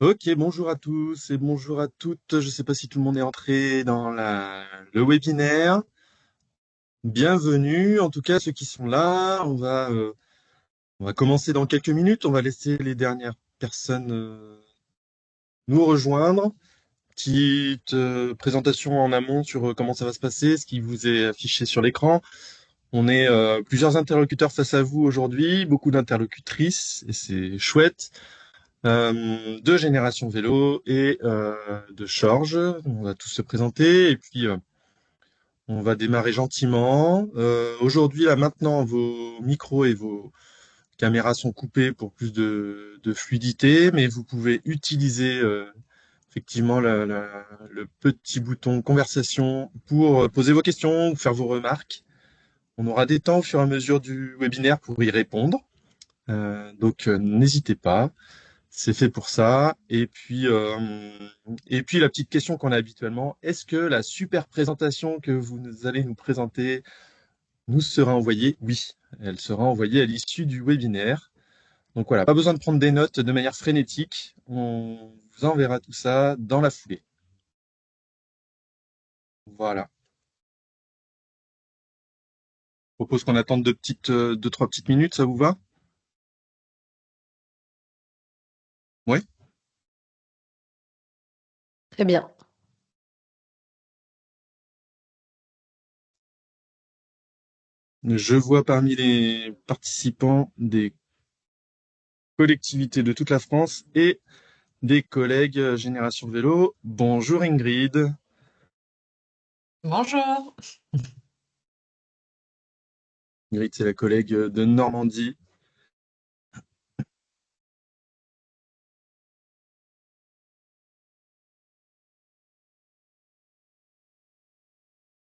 Ok, bonjour à tous et bonjour à toutes. Je ne sais pas si tout le monde est entré dans le webinaire. Bienvenue, en tout cas ceux qui sont là. On va commencer dans quelques minutes. On va laisser les dernières personnes nous rejoindre. Petite présentation en amont sur comment ça va se passer, ce qui vous est affiché sur l'écran. On est plusieurs interlocuteurs face à vous aujourd'hui, beaucoup d'interlocutrices et c'est chouette. De Génération Vélo et de Chorges. On va tous se présenter et puis on va démarrer gentiment. Aujourd'hui, là maintenant, vos micros et vos caméras sont coupés pour plus de fluidité, mais vous pouvez utiliser effectivement le petit bouton conversation pour poser vos questions ou faire vos remarques. On aura des temps au fur et à mesure du webinaire pour y répondre. Donc n'hésitez pas. C'est fait pour ça. Et puis la petite question qu'on a habituellement, est-ce que la super présentation que allez nous présenter nous sera envoyée? Oui, elle sera envoyée à l'issue du webinaire. Donc voilà, pas besoin de prendre des notes de manière frénétique. On vous enverra tout ça dans la foulée. Voilà. Je propose qu'on attende deux, trois petites minutes, ça vous va? Oui. Très bien. Je vois parmi les participants des collectivités de toute la France et des collègues Génération Vélo. Bonjour Ingrid. Bonjour. Ingrid, c'est la collègue de Normandie.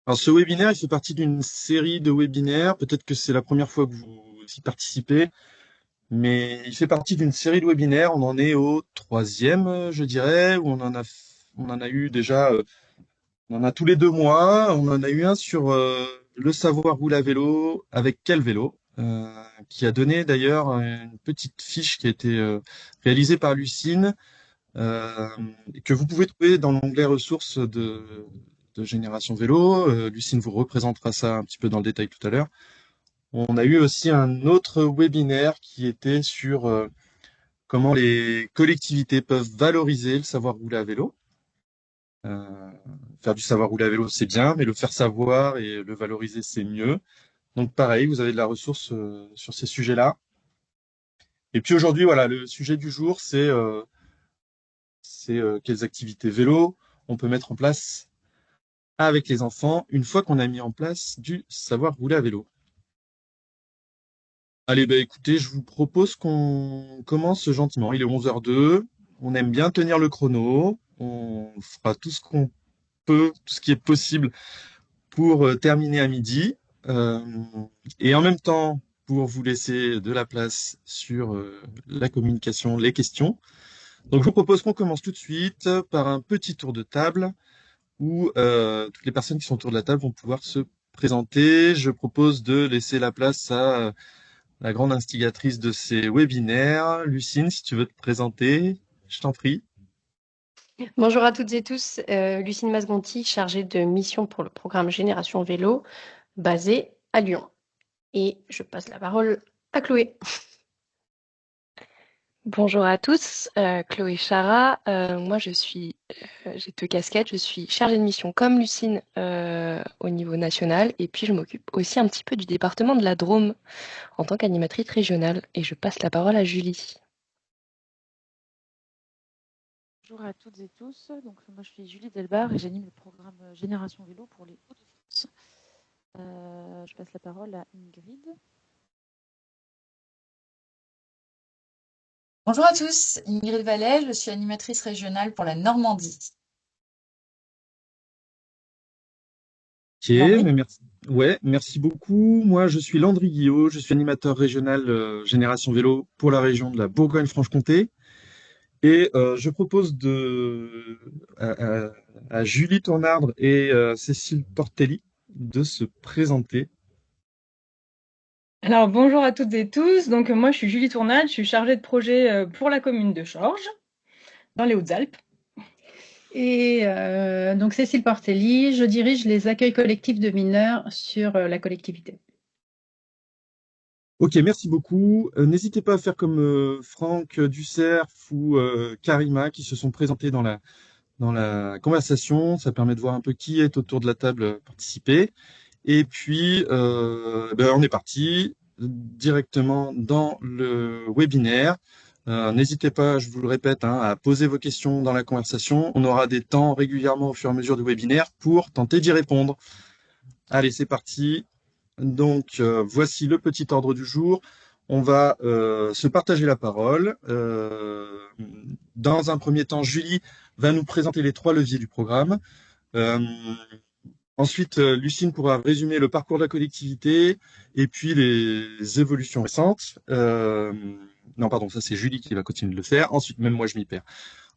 Alors, ce webinaire, il fait partie d'une série de webinaires. Peut-être que c'est la première fois que vous y participez, mais il fait partie d'une série de webinaires. On en est au troisième, je dirais, où on en a eu déjà, on en a tous les 2 mois. On en a eu un sur le savoir rouler à vélo, avec quel vélo, qui a donné d'ailleurs une petite fiche qui a été réalisée par Lucine, euh, que vous pouvez trouver dans l'onglet ressources de Génération Vélo. Lucine vous représentera ça un petit peu dans le détail tout à l'heure. On a eu aussi un autre webinaire qui était sur comment les collectivités peuvent valoriser le savoir rouler à vélo. Euh, Faire du savoir rouler à vélo, c'est bien, mais le faire savoir et le valoriser, c'est mieux. Donc pareil, vous avez de la ressource sur ces sujets-là. Et puis aujourd'hui, voilà, le sujet du jour, c'est quelles activités vélo on peut mettre en place avec les enfants une fois qu'on a mis en place du savoir rouler à vélo. Allez, bah écoutez, je vous propose qu'on commence gentiment. Il est 11h02, on aime bien tenir le chrono, on fera tout ce qu'on peut, tout ce qui est possible pour terminer à midi. Euh, et en même temps, pour vous laisser de la place sur la communication, les questions. Donc je vous propose qu'on commence tout de suite par un petit tour de table où toutes les personnes qui sont autour de la table vont pouvoir se présenter. Je propose de laisser la place à la grande instigatrice de ces webinaires. Lucine, si tu veux te présenter, je t'en prie. Bonjour à toutes et tous, Lucine Masgonti, chargée de mission pour le programme Génération Vélo, basé à Lyon. Et je passe la parole à Chloé. Bonjour à tous, Chloé Chara. Moi, j'ai deux casquettes. Je suis chargée de mission comme Lucine au niveau national, et puis je m'occupe aussi un petit peu du département de la Drôme en tant qu'animatrice régionale. Et je passe la parole à Julie. Bonjour à toutes et tous. Donc, moi, je suis Julie Delbar et j'anime le programme Génération Vélo pour les Hauts-de-France. Je passe la parole à Ingrid. Bonjour à tous, Ingrid Vallet, je suis animatrice régionale pour la Normandie. Ok, Landry? mais merci. Ouais, merci beaucoup. Moi, je suis Landry Guillot, je suis animateur régional Génération Vélo pour la région de la Bourgogne-Franche-Comté. Et je propose à Julie Tournardre et Cécile Portelli de se présenter. Alors bonjour à toutes et tous, donc moi je suis Julie Tournade, je suis chargée de projet pour la commune de Chorges. dans les Hautes-Alpes. Et donc Cécile Portelli, je dirige les accueils collectifs de mineurs sur la collectivité. Ok, merci beaucoup. N'hésitez pas à faire comme Franck Ducerf ou Karima qui se sont présentés dans la conversation. Ça permet de voir un peu qui est autour de la table participer. Et puis, on est parti directement dans le webinaire. N'hésitez pas, je vous le répète, hein, à poser vos questions dans la conversation. On aura des temps régulièrement au fur et à mesure du webinaire pour tenter d'y répondre. Allez, c'est parti. Donc, voici le petit ordre du jour. On va se partager la parole. Dans un premier temps, Julie va nous présenter les 3 leviers du programme. Ensuite, Lucine pourra résumer le parcours de la collectivité et puis les évolutions récentes. Non, pardon, ça c'est Julie qui va continuer de le faire. Ensuite, même moi je m'y perds.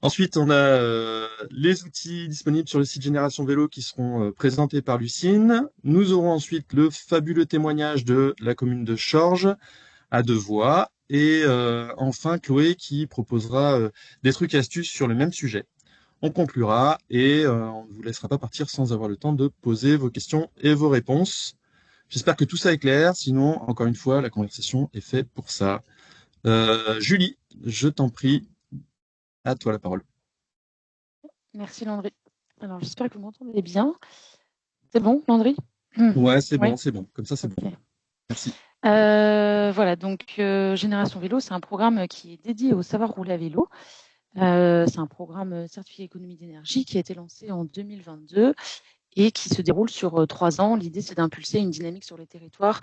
Ensuite, on a les outils disponibles sur le site Génération Vélo qui seront présentés par Lucine. Nous aurons ensuite le fabuleux témoignage de la commune de Chorges à 2 voix. Et enfin, Chloé qui proposera des trucs et astuces sur le même sujet. On conclura et on ne vous laissera pas partir sans avoir le temps de poser vos questions et vos réponses. J'espère que tout ça est clair. Sinon, encore une fois, la conversation est faite pour ça. Julie, je t'en prie, à toi la parole. Merci Landry. Alors j'espère que vous m'entendez bien. C'est bon, Landry? Ouais, c'est Ouais. bon, c'est bon. Comme ça, c'est bon. Ok. Merci. Voilà, donc Génération Vélo, c'est un programme qui est dédié au savoir rouler à vélo. C'est un programme certifié économie d'énergie qui a été lancé en 2022 et qui se déroule sur 3 ans. L'idée, c'est d'impulser une dynamique sur les territoires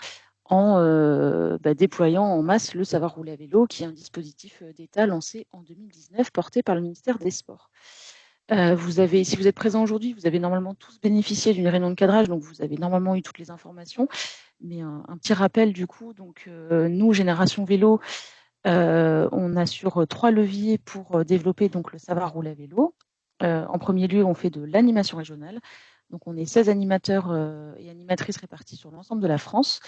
en déployant en masse le savoir rouler à vélo, qui est un dispositif d'État lancé en 2019, porté par le ministère des Sports. Si vous êtes présents aujourd'hui, vous avez normalement tous bénéficié d'une réunion de cadrage, donc vous avez normalement eu toutes les informations. Mais un petit rappel du coup, donc nous, Génération Vélo, on a sur 3 leviers pour développer donc le savoir rouler à vélo. En premier lieu, on fait de l'animation régionale. Donc on est 16 animateurs et animatrices répartis sur l'ensemble de la France,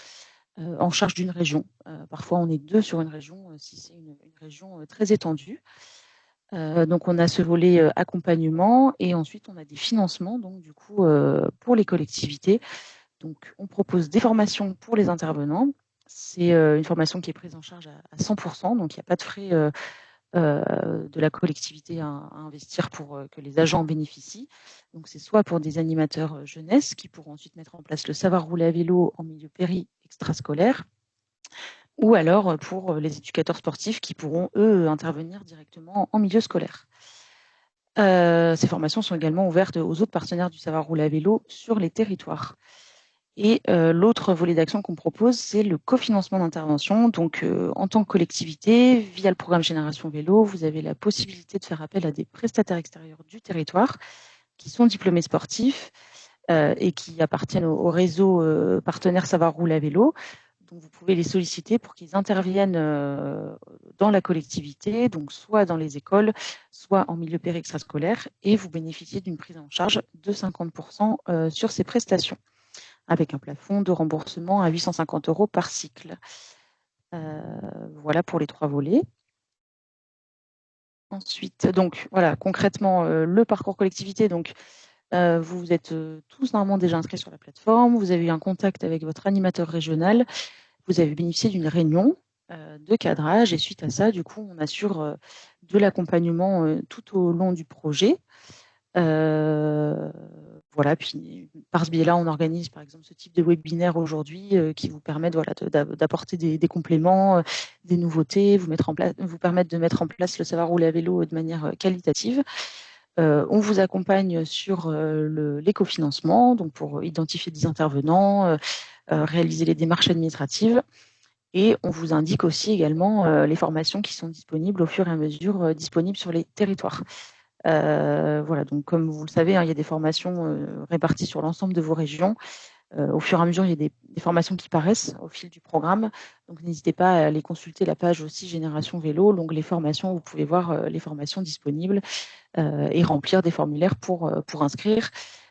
en charge d'une région. Parfois, on est 2 sur une région, si c'est une région très étendue. Donc on a ce volet accompagnement et ensuite on a des financements donc du coup pour les collectivités. Donc on propose des formations pour les intervenants. C'est une formation qui est prise en charge à 100%, donc il n'y a pas de frais de la collectivité à investir pour que les agents en bénéficient. Donc c'est soit pour des animateurs jeunesse qui pourront ensuite mettre en place le savoir rouler à vélo en milieu extrascolaire, ou alors pour les éducateurs sportifs qui pourront, eux, intervenir directement en milieu scolaire. Ces formations sont également ouvertes aux autres partenaires du savoir rouler à vélo sur les territoires. Et l'autre volet d'action qu'on propose, c'est le cofinancement d'intervention. Donc, en tant que collectivité, via le programme Génération Vélo, vous avez la possibilité de faire appel à des prestataires extérieurs du territoire qui sont diplômés sportifs et qui appartiennent au réseau partenaire savoir rouler à vélo. Donc, vous pouvez les solliciter pour qu'ils interviennent dans la collectivité, donc soit dans les écoles, soit en milieu extrascolaire, et vous bénéficiez d'une prise en charge de 50% sur ces prestations, avec un plafond de remboursement à 850 € par cycle. Voilà pour les 3 volets. Ensuite, donc voilà, concrètement, le parcours collectivité. Donc, vous êtes tous normalement déjà inscrits sur la plateforme, vous avez eu un contact avec votre animateur régional, vous avez bénéficié d'une réunion de cadrage et suite à ça, du coup, on assure de l'accompagnement tout au long du projet. Voilà, puis par ce biais-là, on organise par exemple ce type de webinaire aujourd'hui qui vous permettent d'apporter des compléments, des nouveautés, vous permettre de mettre en place le savoir rouler à vélo de manière qualitative. On vous accompagne sur l'écofinancement, donc pour identifier des intervenants, réaliser les démarches administratives. Et on vous indique aussi également les formations qui sont disponibles au fur et à mesure disponibles sur les territoires. Voilà, donc comme vous le savez, hein, il y a des formations réparties sur l'ensemble de vos régions. Au fur et à mesure, il y a des formations qui paraissent au fil du programme. Donc n'hésitez pas à aller consulter la page aussi Génération Vélo, l'onglet formations, vous pouvez voir les formations disponibles et remplir des formulaires pour inscrire.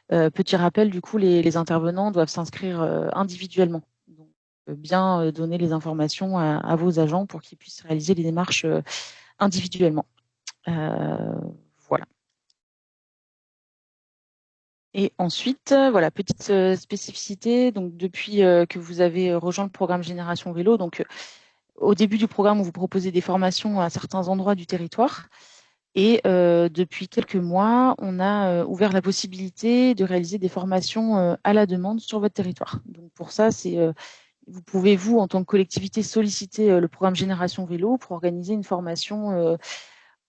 Petit rappel, du coup, les intervenants doivent s'inscrire individuellement. Donc, bien donner les informations à vos agents pour qu'ils puissent réaliser les démarches individuellement. Et ensuite, voilà, petite spécificité. Donc, depuis que vous avez rejoint le programme Génération Vélo, donc au début du programme, on vous proposait des formations à certains endroits du territoire. Et depuis quelques mois, on a ouvert la possibilité de réaliser des formations à la demande sur votre territoire. Donc, pour ça, vous pouvez, vous, en tant que collectivité, solliciter le programme Génération Vélo pour organiser une formation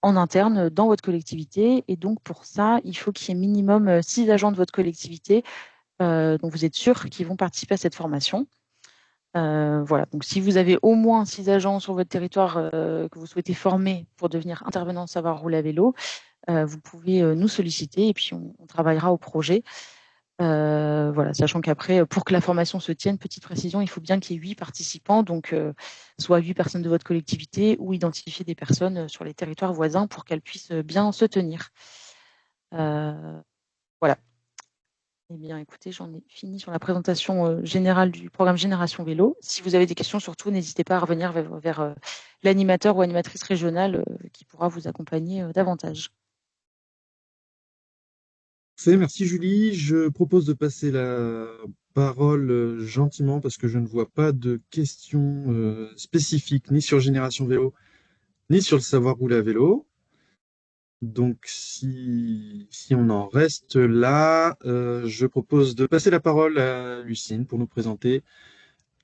en interne dans votre collectivité. Et donc, pour ça, il faut qu'il y ait minimum 6 agents de votre collectivité dont vous êtes sûr qu'ils vont participer à cette formation. Voilà. Donc, si vous avez au moins 6 agents sur votre territoire que vous souhaitez former pour devenir intervenant savoir rouler à vélo, vous pouvez nous solliciter et puis on travaillera au projet. Voilà, sachant qu'après, pour que la formation se tienne, petite précision, il faut bien qu'il y ait 8 participants, donc soit 8 personnes de votre collectivité ou identifier des personnes sur les territoires voisins pour qu'elles puissent bien se tenir. Voilà. Eh bien, écoutez, j'en ai fini sur la présentation générale du programme Génération Vélo. Si vous avez des questions, surtout, n'hésitez pas à revenir vers l'animateur ou animatrice régionale qui pourra vous accompagner davantage. Merci Julie. Je propose de passer la parole gentiment parce que je ne vois pas de questions spécifiques ni sur Génération Vélo, ni sur le savoir rouler à vélo. Donc si on en reste là, je propose de passer la parole à Lucine pour nous présenter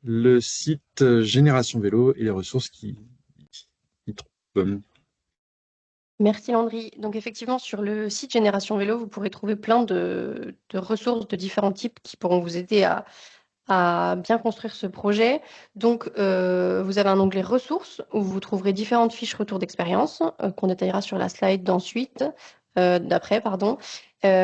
le site Génération Vélo et les ressources qui trouvent. Merci Landry. Donc effectivement, sur le site Génération Vélo, vous pourrez trouver plein de ressources de différents types qui pourront vous aider à bien construire ce projet. Donc, vous avez un onglet ressources où vous trouverez différentes fiches retour d'expérience qu'on détaillera sur la slide d'après.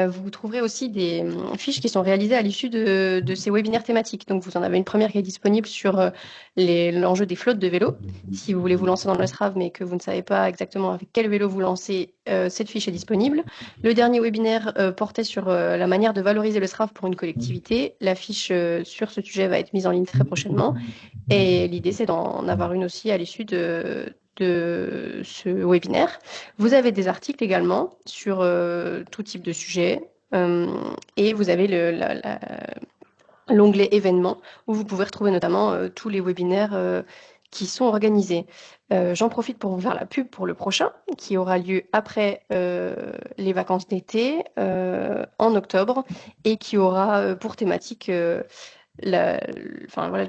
Vous trouverez aussi des fiches qui sont réalisées à l'issue de ces webinaires thématiques. Donc, vous en avez une première qui est disponible sur l'enjeu des flottes de vélos. Si vous voulez vous lancer dans le SRAV, mais que vous ne savez pas exactement avec quel vélo vous lancez, cette fiche est disponible. Le dernier webinaire portait sur la manière de valoriser le SRAV pour une collectivité. La fiche sur ce sujet va être mise en ligne très prochainement. Et l'idée, c'est d'en avoir une aussi à l'issue de ce webinaire. Vous avez des articles également sur tout type de sujet. Et vous avez l'onglet événements où vous pouvez retrouver notamment tous les webinaires qui sont organisés. J'en profite pour vous faire la pub pour le prochain qui aura lieu après les vacances d'été en octobre et qui aura pour thématique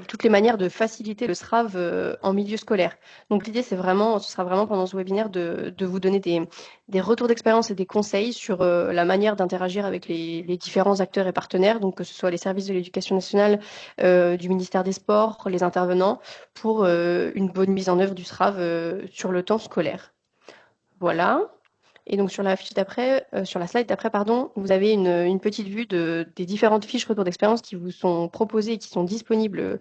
toutes les manières de faciliter le SRAV en milieu scolaire. Donc l'idée, ce sera vraiment pendant ce webinaire de vous donner des retours d'expérience et des conseils sur la manière d'interagir avec les différents acteurs et partenaires, donc que ce soit les services de l'éducation nationale, du ministère des Sports, les intervenants, pour une bonne mise en œuvre du SRAV sur le temps scolaire. Voilà. Et donc sur la slide d'après, vous avez une petite vue des différentes fiches retour d'expérience qui vous sont proposées et qui sont disponibles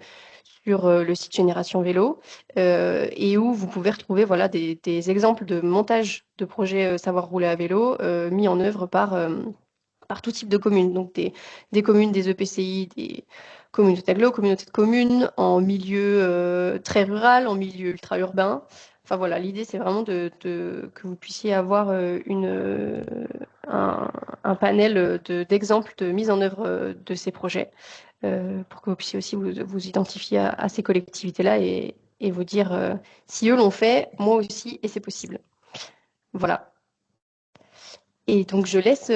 sur le site Génération Vélo et où vous pouvez retrouver des exemples de montage de projets savoir rouler à vélo mis en œuvre par tout type de communes. Donc des communes, des EPCI, des communautés d'agglomération, communautés de communes, en milieu très rural, en milieu ultra-urbain. Enfin voilà, l'idée c'est vraiment que vous puissiez avoir un panel d'exemples de mise en œuvre de ces projets pour que vous puissiez aussi vous identifier à ces collectivités-là et vous dire si eux l'ont fait, moi aussi, et c'est possible. Voilà. Et donc je laisse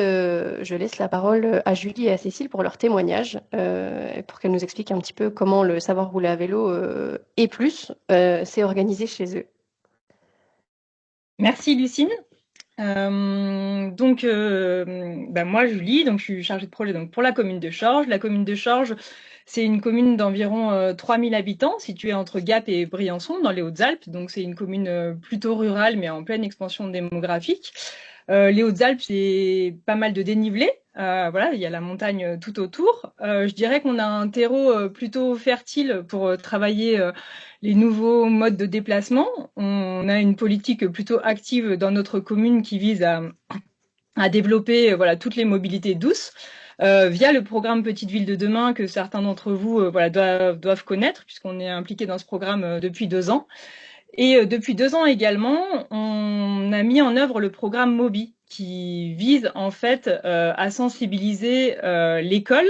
la parole à Julie et à Cécile pour leur témoignage, pour qu'elles nous expliquent un petit peu comment le savoir rouler à vélo et plus s'est organisé chez eux. Merci Lucine. Moi Julie, donc je suis chargée de projet pour la commune de Chorges. La commune de Chorges, c'est une commune d'environ 3000 habitants située entre Gap et Briançon dans les Hautes-Alpes. Donc c'est une commune plutôt rurale mais en pleine expansion démographique. Les Hautes-Alpes, c'est pas mal de dénivelé. Il y a la montagne tout autour. Je dirais qu'on a un terreau plutôt fertile pour travailler les nouveaux modes de déplacement. On a une politique plutôt active dans notre commune qui vise à développer toutes les mobilités douces via le programme Petite Ville de demain que certains d'entre vous doivent connaître puisqu'on est impliqué dans ce programme depuis 2 ans. Et depuis 2 ans également, on a mis en œuvre le programme MOBI. qui vise en fait à sensibiliser l'école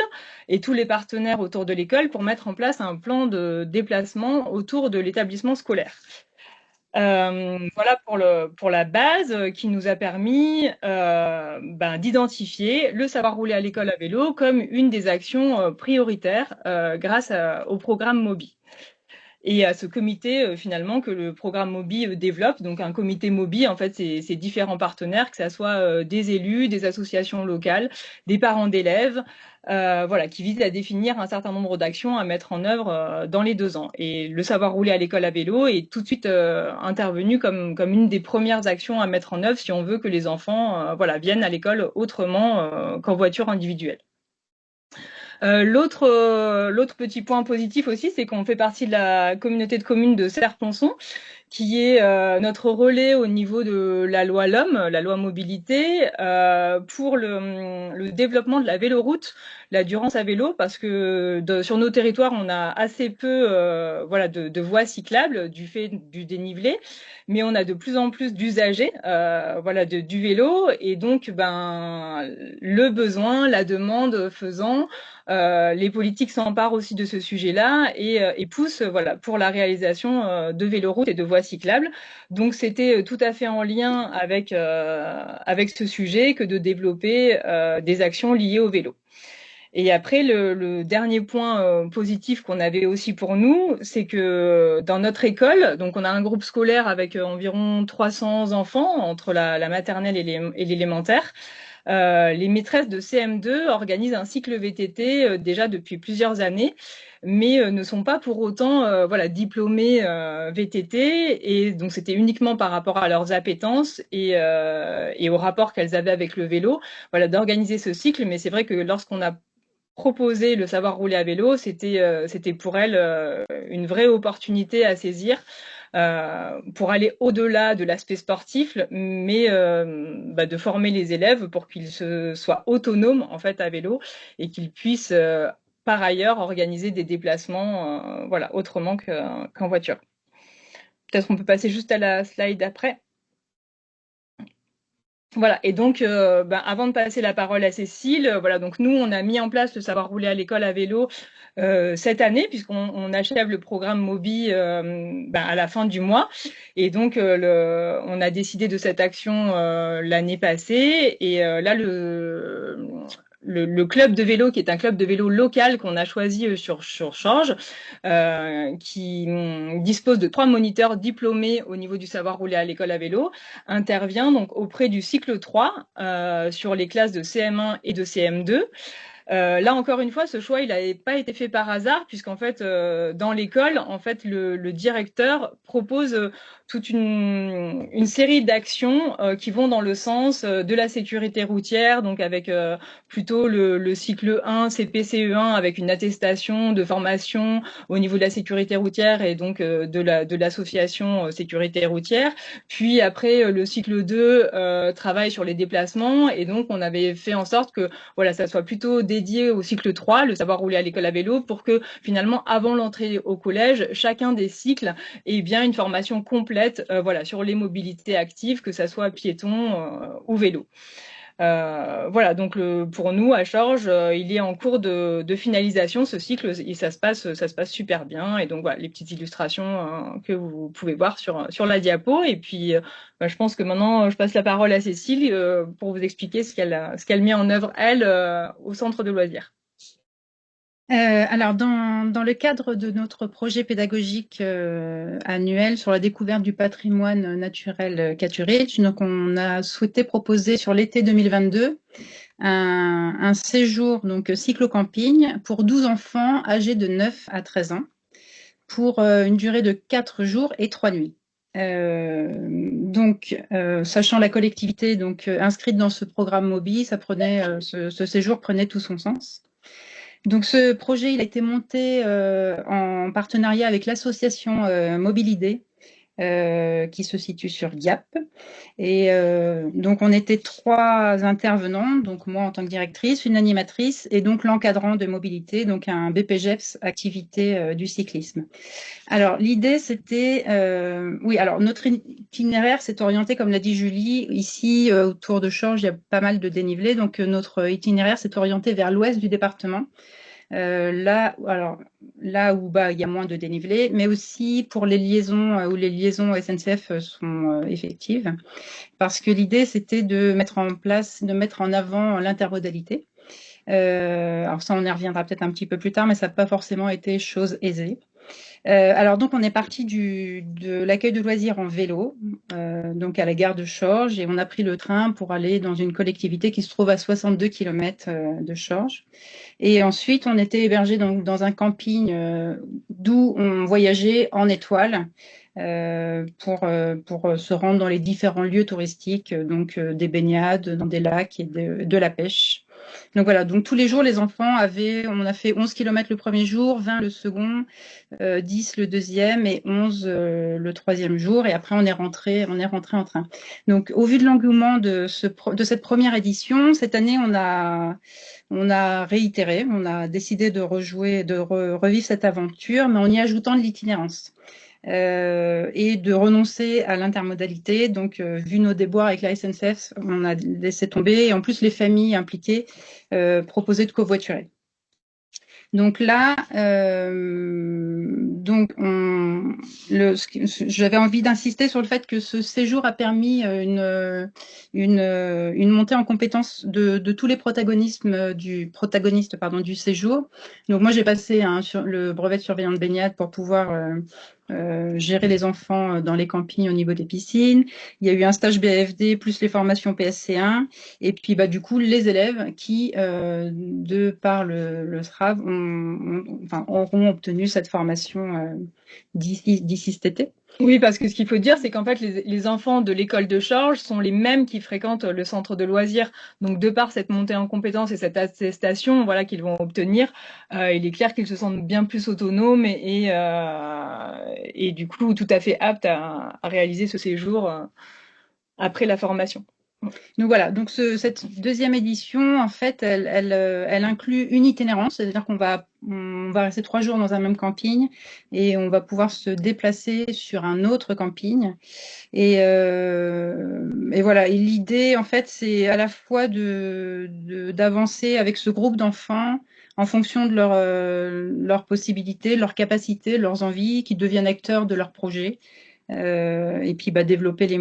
et tous les partenaires autour de l'école pour mettre en place un plan de déplacement autour de l'établissement scolaire. Voilà pour la base qui nous a permis d'identifier le savoir rouler à l'école à vélo comme une des actions prioritaires grâce au programme MOBI. Et à ce comité finalement que le programme MOBI développe. Donc un comité MOBI, en fait, c'est différents partenaires, que ce soit des élus, des associations locales, des parents d'élèves, voilà, qui visent à définir un certain nombre d'actions à mettre en œuvre dans les 2 ans. Et le savoir rouler à l'école à vélo est tout de suite intervenu comme une des premières actions à mettre en œuvre si on veut que les enfants voilà, viennent à l'école autrement qu'en voiture individuelle. L'autre petit point positif aussi, c'est qu'on fait partie de la communauté de communes de Serre-Ponçon, qui est notre relais au niveau de la loi LOM, la loi mobilité, pour le développement de la véloroute, la Durance à vélo, parce que sur nos territoires, on a assez peu voilà, de voies cyclables du fait du dénivelé, mais on a de plus en plus d'usagers voilà, du vélo, et donc le besoin, la demande faisant, les politiques s'emparent aussi de ce sujet-là et poussent voilà, pour la réalisation de véloroutes et de voies cyclables. Donc c'était tout à fait en lien avec ce sujet que de développer des actions liées au vélo. Et après, le dernier point positif qu'on avait aussi pour nous, c'est que dans notre école, donc on a un groupe scolaire avec environ 300 enfants entre la maternelle et l'élémentaire. Les maîtresses de CM2 organisent un cycle VTT déjà depuis plusieurs années, mais ne sont pas pour autant voilà, diplômées VTT. Et donc, c'était uniquement par rapport à leurs appétences et au rapport qu'elles avaient avec le vélo, voilà, d'organiser ce cycle. Mais c'est vrai que lorsqu'on a proposé le savoir rouler à vélo, c'était pour elles une vraie opportunité à saisir. Pour aller au-delà de l'aspect sportif, mais de former les élèves pour qu'ils soient autonomes en fait à vélo et qu'ils puissent par ailleurs organiser des déplacements voilà, autrement qu'en voiture. Peut-être on peut passer juste à la slide après. Voilà, et donc avant de passer la parole à Cécile, voilà, donc nous on a mis en place le savoir rouler à l'école à vélo cette année, puisqu'on achève le programme MOBI à la fin du mois. Et donc, on a décidé de cette action l'année passée. Et là, le club de vélo, qui est un club de vélo local qu'on a choisi sur Chorges, qui dispose de 3 moniteurs diplômés au niveau du savoir rouler à l'école à vélo, intervient donc auprès du cycle 3 sur les classes de CM1 et de CM2. Là encore une fois, ce choix il n'avait pas été fait par hasard, puisqu'en fait dans l'école, en fait le directeur propose toute une série d'actions qui vont dans le sens de la sécurité routière, donc avec plutôt le cycle 1 CPCE1 avec une attestation de formation au niveau de la sécurité routière et donc de l'association sécurité routière. Puis après le cycle 2 travaille sur les déplacements, et donc on avait fait en sorte que voilà, ça soit plutôt dédié au cycle 3, le savoir rouler à l'école à vélo, pour que finalement avant l'entrée au collège, chacun des cycles ait bien une formation complète voilà, sur les mobilités actives, que ça soit piéton ou vélo. Voilà, donc pour nous à Chorges, il est en cours de finalisation ce cycle, et ça se passe super bien. Et donc voilà, les petites illustrations que vous pouvez voir sur la diapo. Et puis je pense que maintenant je passe la parole à Cécile pour vous expliquer ce qu'elle met en œuvre elle au centre de loisirs. Alors, dans le cadre de notre projet pédagogique annuel sur la découverte du patrimoine naturel Caturich, donc on a souhaité proposer sur l'été 2022 un séjour donc cyclo-camping pour 12 enfants âgés de 9 à 13 ans pour une durée de 4 jours et 3 nuits. Donc, sachant la collectivité donc inscrite dans ce programme MOBI, ce séjour prenait tout son sens. Donc, ce projet il a été monté en partenariat avec l'association Mobilidé, qui se situe sur Gap. Et donc, on était 3 intervenants, donc moi en tant que directrice, une animatrice et donc l'encadrant de mobilité, donc un BPGEPS, activité du cyclisme. Alors, l'idée, c'était... oui, alors notre itinéraire s'est orienté, comme l'a dit Julie, ici, autour de Chorges, il y a pas mal de dénivelé, donc notre itinéraire s'est orienté vers l'ouest du département. Là où il y a moins de dénivelé, mais aussi pour les liaisons où les liaisons SNCF sont effectives, parce que l'idée c'était de mettre en avant l'intermodalité. Alors ça, on y reviendra peut-être un petit peu plus tard, mais ça n'a pas forcément été chose aisée. Alors donc on est parti de l'accueil de loisirs en vélo, donc à la gare de Chorges, et on a pris le train pour aller dans une collectivité qui se trouve à 62 km de Chorges. Et ensuite, on était hébergé dans un camping d'où on voyageait en étoile pour se rendre dans les différents lieux touristiques, donc des baignades dans des lacs et de la pêche. Donc voilà, donc tous les jours, les enfants on a fait 11 km le premier jour, 20 le second, 10 le deuxième et 11 le troisième jour. Et après, on est rentré en train. Donc, au vu de l'engouement de cette première édition, cette année, on a réitéré, on a décidé de revivre cette aventure, mais en y ajoutant de l'itinérance. Et de renoncer à l'intermodalité. Donc, vu nos déboires avec la SNCF, on a laissé tomber. Et en plus, les familles impliquées proposaient de covoiturer. Donc là, j'avais envie d'insister sur le fait que ce séjour a permis une montée en compétence de tous les protagonistes du séjour. Donc moi, j'ai passé sur le brevet de surveillant de baignade pour pouvoir gérer les enfants dans les campings au niveau des piscines. Il y a eu un stage BAFD plus les formations PSC1. Et puis, du coup, les élèves qui, de par le SRAV, auront obtenu cette formation d'ici cet été. Oui, parce que ce qu'il faut dire, c'est qu'en fait, les enfants de l'école de Chorges sont les mêmes qui fréquentent le centre de loisirs. Donc, de par cette montée en compétences et cette attestation, voilà, qu'ils vont obtenir, il est clair qu'ils se sentent bien plus autonomes et du coup, tout à fait aptes à réaliser ce séjour après la formation. Donc voilà, donc cette deuxième édition, en fait, elle inclut une itinérance, c'est-à-dire qu'on va rester 3 jours dans un même camping et on va pouvoir se déplacer sur un autre camping. Et voilà, et l'idée, en fait, c'est à la fois d'avancer avec ce groupe d'enfants en fonction de leurs possibilités, leurs capacités, leurs envies, qui deviennent acteurs de leur projet. Et puis développer les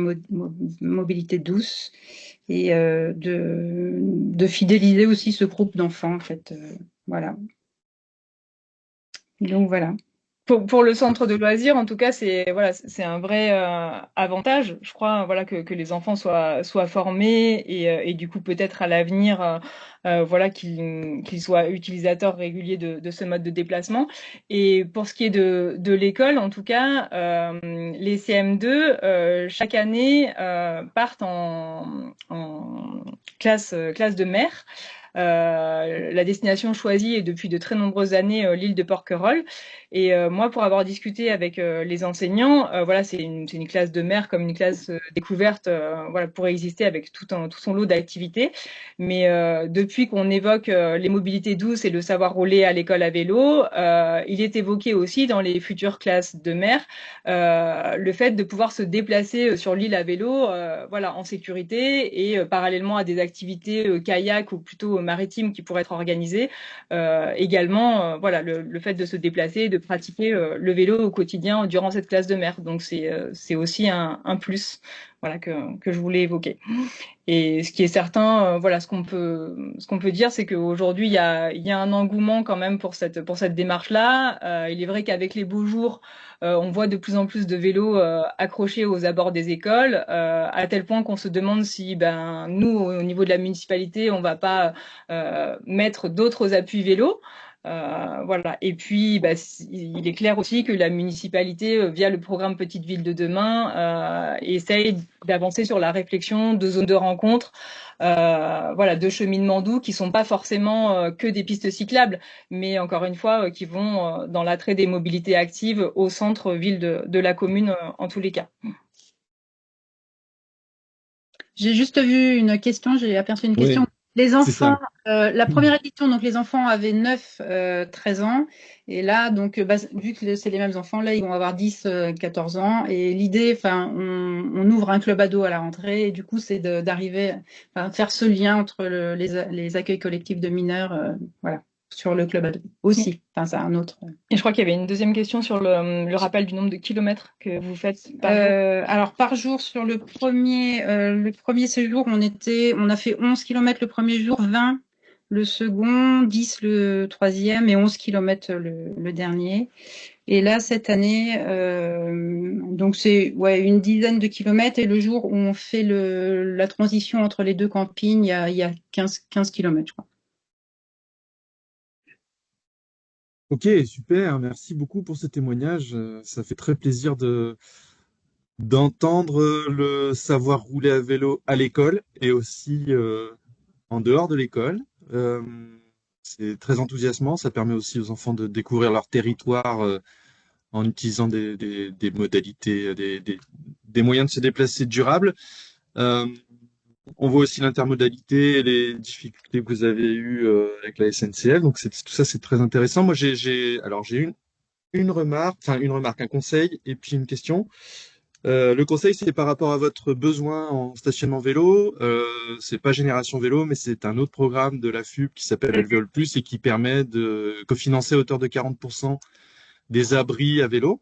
mobilités douces et de fidéliser aussi ce groupe d'enfants, en fait. Voilà. Donc voilà. Pour le centre de loisirs, en tout cas, c'est un vrai avantage, je crois, voilà, que les enfants soient formés et du coup peut-être à l'avenir, voilà, qu'ils soient utilisateurs réguliers de ce mode de déplacement. Et pour ce qui est de l'école, en tout cas, les CM2 chaque année partent en classe de mer. La destination choisie est depuis de très nombreuses années l'île de Porquerolles. Et moi, pour avoir discuté avec les enseignants, voilà, c'est une classe de mer comme une classe découverte, voilà, pourrait exister avec tout son lot d'activités. Mais depuis qu'on évoque les mobilités douces et le savoir rouler à l'école à vélo, il est évoqué aussi dans les futures classes de mer le fait de pouvoir se déplacer sur l'île à vélo, voilà, en sécurité et parallèlement à des activités kayak ou plutôt maritimes qui pourraient être organisées. Également, voilà, le fait de se déplacer, de pratiquer le vélo au quotidien durant cette classe de mer. Donc c'est aussi un plus, voilà, que je voulais évoquer. Et ce qui est certain, voilà, ce qu'on peut dire, c'est qu'aujourd'hui il y a un engouement quand même pour cette démarche-là. Il est vrai qu'avec les beaux jours, on voit de plus en plus de vélos accrochés aux abords des écoles, à tel point qu'on se demande si, nous, au niveau de la municipalité, on va pas mettre d'autres appuis vélos. Voilà. Et puis, il est clair aussi que la municipalité, via le programme Petite Ville de demain, essaye d'avancer sur la réflexion de zones de rencontre, voilà, de cheminement doux qui sont pas forcément que des pistes cyclables, mais encore une fois, qui vont dans l'attrait des mobilités actives au centre-ville de la commune, en tous les cas. J'ai juste vu une question, j'ai aperçu une question. Oui, Les c'est enfants, ça. la première édition, donc les enfants avaient 9, 13 ans. Et là, donc, vu que c'est les mêmes enfants, là, ils vont avoir 10, 14 ans. Et l'idée, enfin, on ouvre un club ado à la rentrée. Et du coup, c'est d'arriver, enfin, faire ce lien entre les accueils collectifs de mineurs, voilà, sur le club ado aussi. Enfin, c'est un autre. Et je crois qu'il y avait une deuxième question sur le rappel du nombre de kilomètres que vous faites par jour. Alors, par jour, sur le premier séjour, on a fait 11 kilomètres le premier jour, 20 le second, 10 le troisième et 11 kilomètres le dernier. Et là, cette année, donc c'est une dizaine de kilomètres. Et le jour où on fait la transition entre les deux campings, il y a 15 kilomètres, je crois. Ok, super. Merci beaucoup pour ce témoignage. Ça fait très plaisir d'entendre le savoir rouler à vélo à l'école et aussi en dehors de l'école. Euh, c'est très enthousiasmant. Ça permet aussi aux enfants de découvrir leur territoire en utilisant des modalités, des moyens de se déplacer durables. Euh, on voit aussi l'intermodalité et les difficultés que vous avez eues avec la SNCF. Donc tout ça, c'est très intéressant. Moi, j'ai une remarque, enfin une remarque, un conseil et puis une question. Le conseil, c'est par rapport à votre besoin en stationnement vélo. C'est pas Génération Vélo, mais c'est un autre programme de la FUB qui s'appelle Alvéole Plus et qui permet de cofinancer à hauteur de 40% des abris à vélo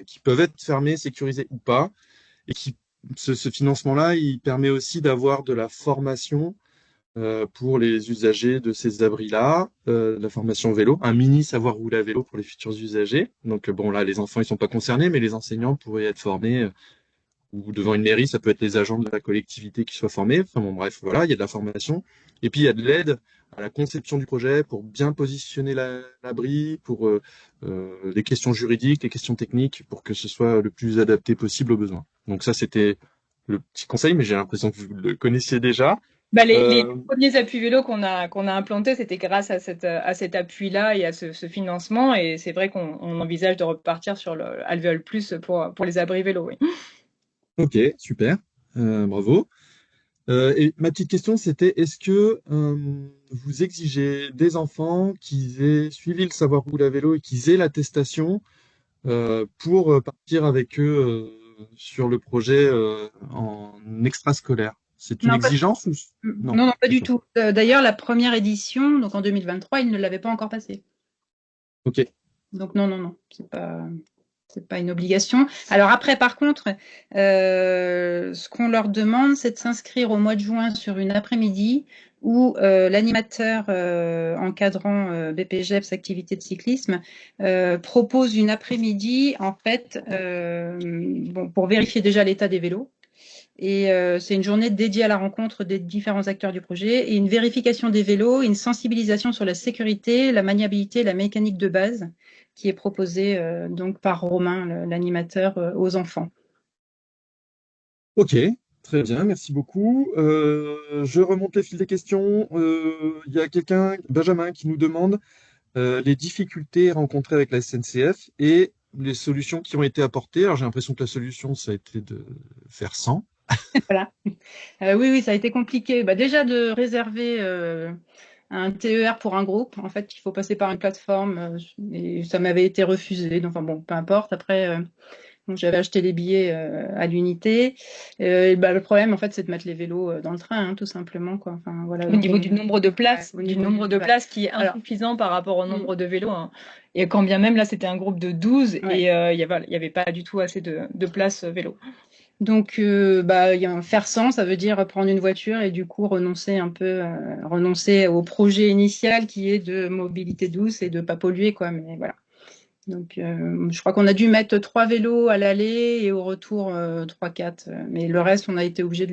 qui peuvent être fermés, sécurisés ou pas. Et ce financement-là, il permet aussi d'avoir de la formation pour les usagers de ces abris-là, la formation vélo, un mini savoir rouler à vélo pour les futurs usagers. Donc bon, là, les enfants, ils sont pas concernés, mais les enseignants pourraient être formés ou devant une mairie, ça peut être les agents de la collectivité qui soient formés. Enfin bon, bref, voilà, il y a de la formation. Et puis il y a de l'aide à la conception du projet pour bien positionner l'abri, pour les questions juridiques, les questions techniques, pour que ce soit le plus adapté possible aux besoins. Donc ça, c'était le petit conseil, mais j'ai l'impression que vous le connaissiez déjà. Les premiers appuis vélos qu'on a implantés, c'était grâce à cet appui-là et à ce financement. Et c'est vrai qu'on envisage de repartir sur le Alvéole Plus pour les abris vélos, oui. Ok, super, bravo. Et ma petite question, c'était est-ce que vous exigez des enfants qu'ils aient suivi le savoir rouler à vélo et qu'ils aient l'attestation pour partir avec eux sur le projet en extrascolaire? C'est une Non, exigence ou non, pas du tout. D'ailleurs, la première édition, donc en 2023, ils ne l'avaient pas encore passée. Ok. Donc non, c'est pas une obligation. Alors après, par contre, ce qu'on leur demande, c'est de s'inscrire au mois de juin sur une après-midi où l'animateur encadrant BPGEPS activité de cyclisme propose une après-midi en fait pour vérifier déjà l'état des vélos. Et c'est une journée dédiée à la rencontre des différents acteurs du projet et une vérification des vélos, une sensibilisation sur la sécurité, la maniabilité, la mécanique de base qui est proposée donc par Romain, l'animateur, aux enfants. Ok, très bien, merci beaucoup. Je remonte les fils des questions. Il y a quelqu'un, Benjamin, qui nous demande les difficultés rencontrées avec la SNCF et les solutions qui ont été apportées. Alors j'ai l'impression que la solution, ça a été de faire sans. Voilà. Oui, ça a été compliqué. Déjà de réserver un TER pour un groupe. En fait, il faut passer par une plateforme et ça m'avait été refusé. Donc, enfin bon, peu importe. Après, donc j'avais acheté les billets à l'unité. Le problème, en fait, c'est de mettre les vélos dans le train, hein, tout simplement, quoi. Enfin, voilà. Au niveau du nombre de places, Ouais, au niveau du places qui est insuffisant par rapport au nombre de vélos, hein. Et quand bien même là, c'était un groupe de 12 Ouais. et il y avait pas du tout assez de places vélo. Donc, faire sans, ça veut dire prendre une voiture et du coup renoncer au projet initial qui est de mobilité douce et de pas polluer, quoi. Mais voilà. Donc, je crois qu'on a dû mettre 3 vélos à l'aller et au retour 3-4. Mais le reste, on a été obligé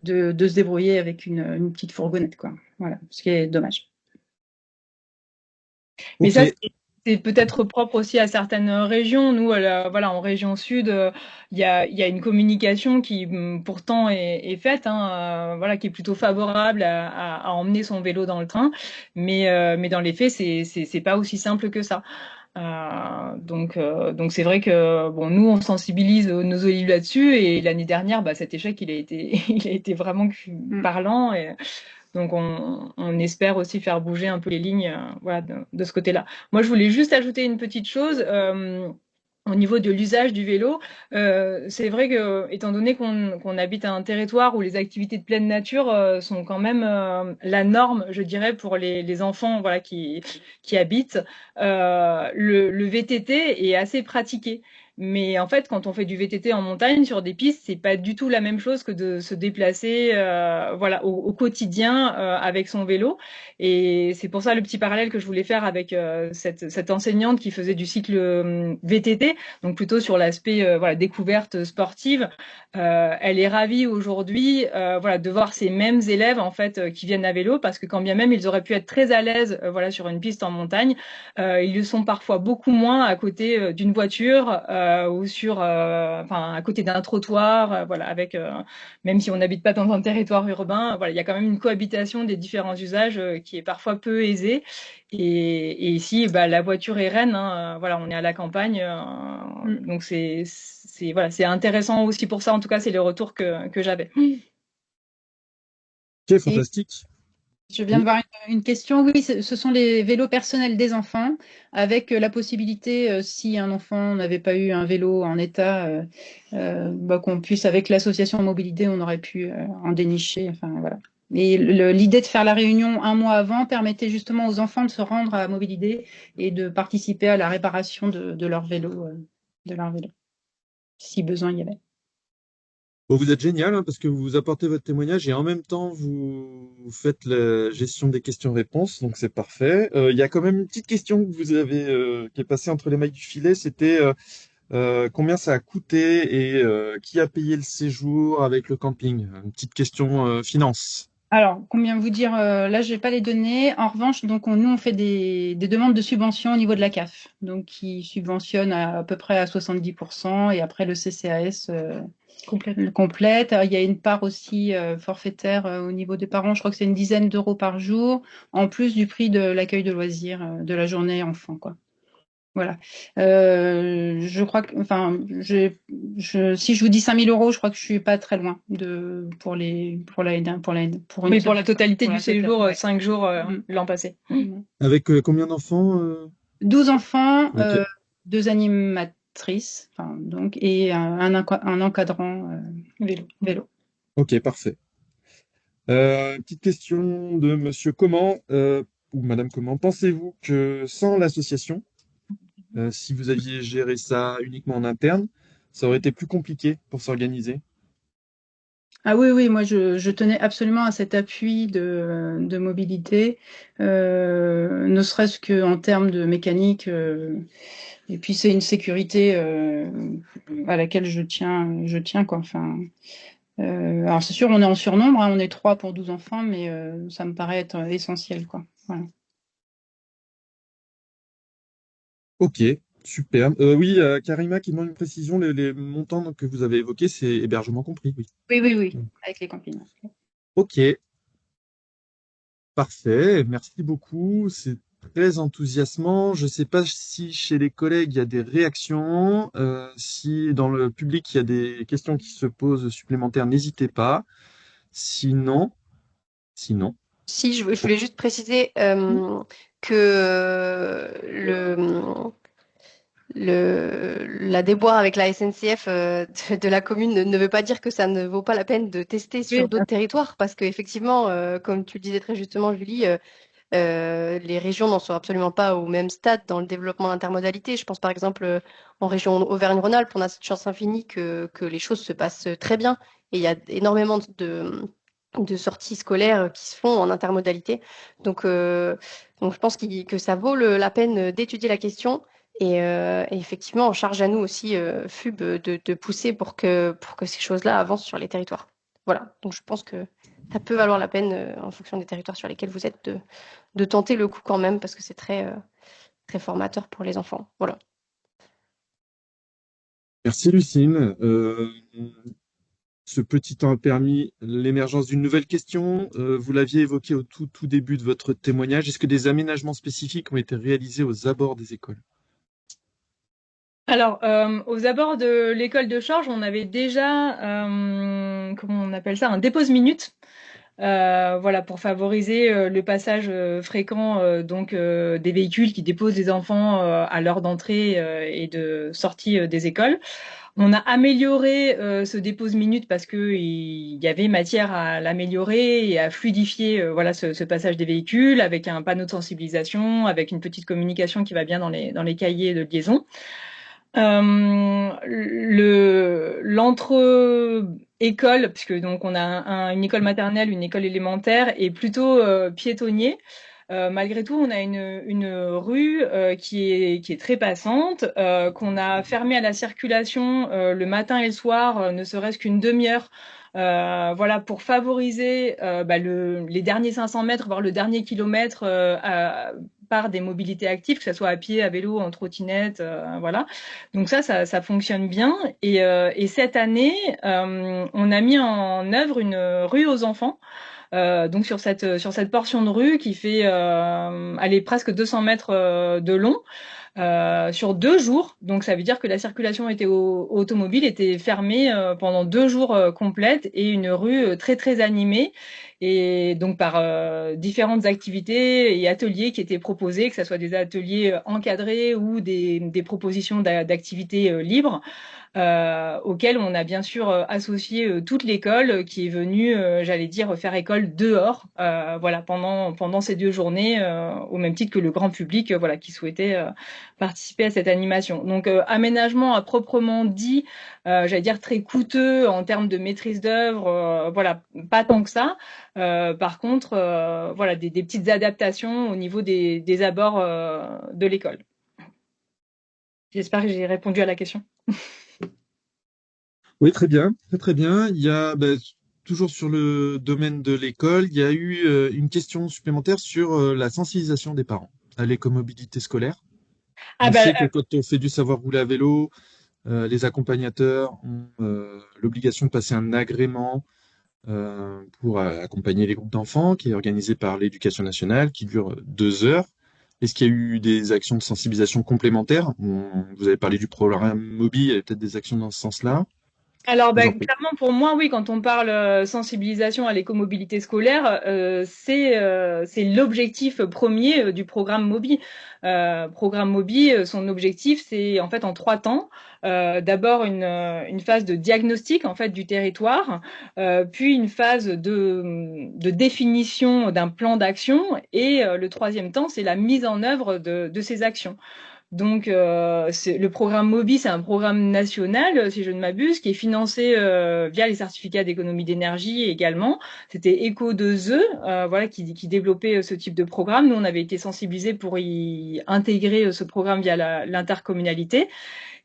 de se débrouiller avec une petite fourgonnette, quoi. Voilà, ce qui est dommage. Mais ça, Ok. c'est peut-être propre aussi à certaines régions. Nous, voilà, en région sud, il y a une communication qui pourtant est faite, hein, voilà, qui est plutôt favorable à emmener son vélo dans le train. Mais dans les faits, c'est pas aussi simple que ça. Donc c'est vrai que bon, nous on sensibilise nos élus là-dessus et l'année dernière, bah, cet échec il a été, il a été vraiment parlant et donc on espère aussi faire bouger un peu les lignes, voilà, de ce côté-là. Moi je voulais juste ajouter une petite chose. Au niveau de l'usage du vélo, c'est vrai que, étant donné qu'on habite à un territoire où les activités de pleine nature sont quand même la norme, je dirais, pour les enfants, voilà, qui habitent, le VTT est assez pratiqué. Mais en fait, quand on fait du VTT en montagne sur des pistes, c'est pas du tout la même chose que de se déplacer, voilà, au quotidien avec son vélo. Et c'est pour ça le petit parallèle que je voulais faire avec cette enseignante qui faisait du cycle VTT, donc plutôt sur l'aspect voilà, découverte sportive. Elle est ravie aujourd'hui, voilà, de voir ces mêmes élèves en fait qui viennent à vélo, parce que quand bien même ils auraient pu être très à l'aise, voilà, sur une piste en montagne, ils le sont parfois beaucoup moins à côté d'une voiture ou sur, enfin, à côté d'un trottoir, voilà, avec même si on n'habite pas dans un territoire urbain, voilà, il y a quand même une cohabitation des différents usages qui est parfois peu aisée. Et ici, bah, la voiture est reine, hein, voilà, on est à la campagne, donc voilà, c'est intéressant aussi pour ça. En tout cas, c'est le retour que j'avais. Ok, Et fantastique. je viens de Oui. voir une question. Oui, ce sont les vélos personnels des enfants, avec la possibilité, si un enfant n'avait pas eu un vélo en état, bah, qu'on puisse, avec l'association mobilité, on aurait pu en dénicher. Enfin, voilà. Et l'idée de faire la réunion un mois avant permettait justement aux enfants de se rendre à mobilité et de participer à la réparation de leur vélo, si besoin il y avait. Bon, vous êtes génial, hein, parce que vous apportez votre témoignage et en même temps vous faites la gestion des questions-réponses, donc c'est parfait. Il y a quand même une petite question que vous avez qui est passée entre les mailles du filet, c'était combien ça a coûté et qui a payé le séjour avec le camping? Une petite question finance. Alors, combien vous dire, là, je n'ai pas les données. En revanche, donc, nous, on fait des demandes de subvention au niveau de la CAF, donc qui subventionne à peu près à 70%, et après le CCAS le complète. Il y a une part aussi forfaitaire au niveau des parents, je crois que c'est une dizaine d'euros par jour, en plus du prix de l'accueil de loisirs de la journée enfant, quoi. Voilà. Je crois que, enfin, si je vous dis 5 000 euros, je crois que je suis pas très loin pour une Mais pour la totalité pour du la totalité, séjour, ouais. 5 jours l'an passé. Avec combien d'enfants 12 enfants, Ok. 2 animatrices, enfin, donc, et un encadrant vélo. Ok, parfait. Petite question de Monsieur Comment ou Madame Comment. Pensez-vous que sans l'association, si vous aviez géré ça uniquement en interne, ça aurait été plus compliqué pour s'organiser? Ah oui, oui, moi je tenais absolument à cet appui de mobilité, ne serait-ce qu'en termes de mécanique, et puis c'est une sécurité à laquelle je tiens quoi. Enfin, alors c'est sûr, on est en surnombre, hein, on est 3 pour 12 enfants, mais ça me paraît être essentiel, quoi. Voilà. Ok, super. Oui, Karima qui demande une précision. Les montants que vous avez évoqués, c'est hébergement compris, oui. Oui, oui, oui, Mm. avec les campings. Ok, parfait. Merci beaucoup. C'est très enthousiasmant. Je ne sais pas si chez les collègues il y a des réactions. Si dans le public il y a des questions qui se posent supplémentaires, n'hésitez pas. Sinon, sinon. Si, je voulais juste préciser que la déboire avec la SNCF de la commune ne veut pas dire que ça ne vaut pas la peine de tester sur Oui, d'autres territoires, parce qu'effectivement, comme tu le disais très justement, Julie, les régions n'en sont absolument pas au même stade dans le développement d'intermodalité. Je pense par exemple en région Auvergne-Rhône-Alpes, on a cette chance infinie que les choses se passent très bien et il y a énormément de sorties scolaires qui se font en intermodalité. Donc je pense que ça vaut la peine d'étudier la question. Et effectivement, on charge à nous aussi, FUB, de pousser pour que ces choses-là avancent sur les territoires. Voilà, donc je pense que ça peut valoir la peine, en fonction des territoires sur lesquels vous êtes, de tenter le coup quand même, parce que très formateur pour les enfants. Voilà. Merci Lucine. Ce petit temps a permis l'émergence d'une nouvelle question. Vous l'aviez évoqué au tout début de votre témoignage. Est-ce que des aménagements spécifiques ont été réalisés aux abords des écoles? Alors, aux abords de l'école de Chorges, on avait déjà, comment on appelle ça, un dépose-minute. Voilà, pour favoriser le passage fréquent donc des véhicules qui déposent des enfants à l'heure d'entrée et de sortie des écoles. On a amélioré ce dépose-minute parce que il y avait matière à l'améliorer et à fluidifier voilà ce passage des véhicules avec un panneau de sensibilisation, avec une petite communication qui va bien dans les cahiers de liaison. L'entre-école, puisque donc on a une école maternelle, une école élémentaire, est plutôt piétonnier. Malgré tout, on a une rue qui est très passante, qu'on a fermée à la circulation le matin et le soir, ne serait-ce qu'une demi-heure. Voilà, pour favoriser les derniers 500 mètres, voire le dernier kilomètre par des mobilités actives, que ce soit à pied, à vélo, en trottinette, voilà. Donc ça fonctionne bien. Et cette année, on a mis en œuvre une rue aux enfants. Donc sur cette portion de rue qui fait allez, presque 200 mètres de long. Sur 2 jours, donc ça veut dire que la circulation automobile était fermée pendant 2 jours complètes et une rue très très animée et donc par différentes activités et ateliers qui étaient proposés, que ce soit des ateliers encadrés ou des propositions d'activités libres. Auquel on a bien sûr associé toute l'école qui est venue, j'allais dire, faire école dehors, voilà, pendant ces 2 journées, au même titre que le grand public, voilà, qui souhaitait participer à cette animation. Donc, aménagement à proprement dit, j'allais dire très coûteux en termes de maîtrise d'œuvre, voilà, pas tant que ça. Par contre, voilà, des petites adaptations au niveau des abords de l'école. J'espère que j'ai répondu à la question. Oui, très bien, très très bien. Il y a toujours sur le domaine de l'école, il y a eu une question supplémentaire sur la sensibilisation des parents à l'écomobilité scolaire. Ah On bah, sait que quand on fait du savoir rouler à vélo, les accompagnateurs ont l'obligation de passer un agrément pour accompagner les groupes d'enfants, qui est organisé par l'Éducation nationale, qui dure 2 heures. Est-ce qu'il y a eu des actions de sensibilisation complémentaires? Vous avez parlé du programme Mobi, il y avait peut-être des actions dans ce sens-là. Alors, Je vous en prie. clairement, pour moi, oui, quand on parle sensibilisation à l'écomobilité scolaire, c'est l'objectif premier du programme Mobi. Programme Mobi, son objectif, c'est en fait en 3 temps. D'abord une phase de diagnostic en fait du territoire, puis une phase de définition d'un plan d'action, et le troisième temps, c'est la mise en œuvre de ces actions. Donc, le programme Mobi, c'est un programme national, si je ne m'abuse, qui est financé via les certificats d'économie d'énergie également. C'était Eco2E, voilà, qui développait ce type de programme. Nous, on avait été sensibilisés pour y intégrer ce programme via l'intercommunalité.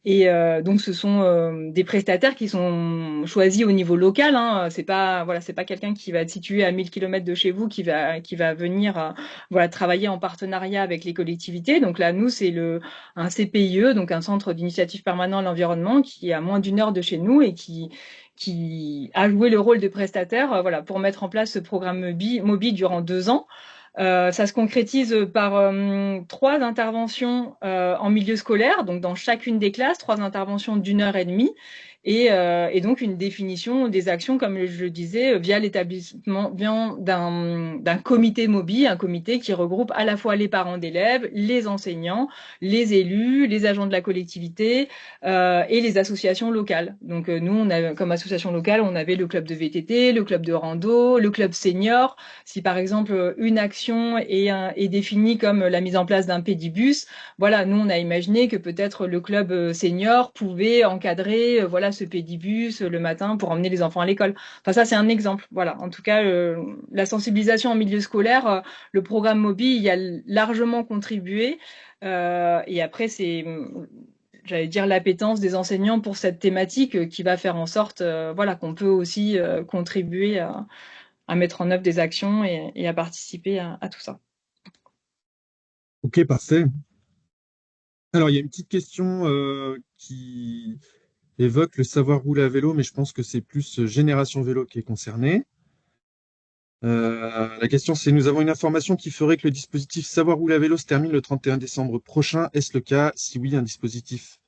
Et donc, ce sont des prestataires qui sont choisis au niveau local. Hein. C'est pas quelqu'un qui va être situé à 1000 km de chez vous qui va venir voilà travailler en partenariat avec les collectivités. Donc là, nous, c'est un CPIE, donc un centre d'initiative permanent à l'environnement, qui est à moins d'1 heure de chez nous et qui a joué le rôle de prestataire, voilà, pour mettre en place ce programme Mobi durant 2 ans. Ça se concrétise par 3 interventions en milieu scolaire, donc dans chacune des classes, 3 interventions d'1 heure et demie, et donc une définition des actions, comme je le disais, via l'établissement d'un comité Mobi, un comité qui regroupe à la fois les parents d'élèves, les enseignants, les élus, les agents de la collectivité et les associations locales. Donc nous, comme association locale, on avait le club de VTT, le club de rando, le club senior. Si par exemple une action est définie comme la mise en place d'un pédibus, voilà, nous on a imaginé que peut-être le club senior pouvait encadrer voilà ce pédibus le matin pour emmener les enfants à l'école. Enfin ça c'est un exemple. Voilà, en tout cas la sensibilisation en milieu scolaire, le programme Mobi y a largement contribué. Et après c'est j'allais dire l'appétence des enseignants pour cette thématique qui va faire en sorte voilà qu'on peut aussi contribuer à mettre en œuvre des actions et à participer à tout ça. Ok, parfait. Alors, il y a une petite question qui évoque le savoir rouler à vélo, mais je pense que c'est plus Génération Vélo qui est concernée. La question, c'est: nous avons une information qui ferait que le dispositif Savoir rouler à vélo se termine le 31 décembre prochain. Est-ce le cas? Si oui, un dispositif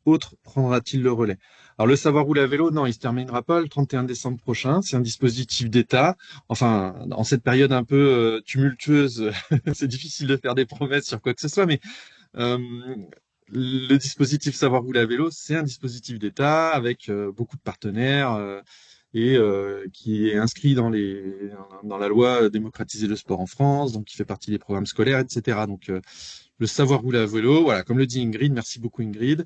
autre prendra-t-il le relais? Alors, le Savoir rouler à vélo, non, il se terminera pas le 31 décembre prochain. C'est un dispositif d'État. Enfin, en cette période un peu tumultueuse, c'est difficile de faire des promesses sur quoi que ce soit, mais euh, le dispositif Savoir rouler à vélo, c'est un dispositif d'État avec beaucoup de partenaires et qui est inscrit dans la loi démocratiser le sport en France, donc qui fait partie des programmes scolaires, etc. Donc le Savoir rouler à vélo, voilà, comme le dit Ingrid, merci beaucoup Ingrid.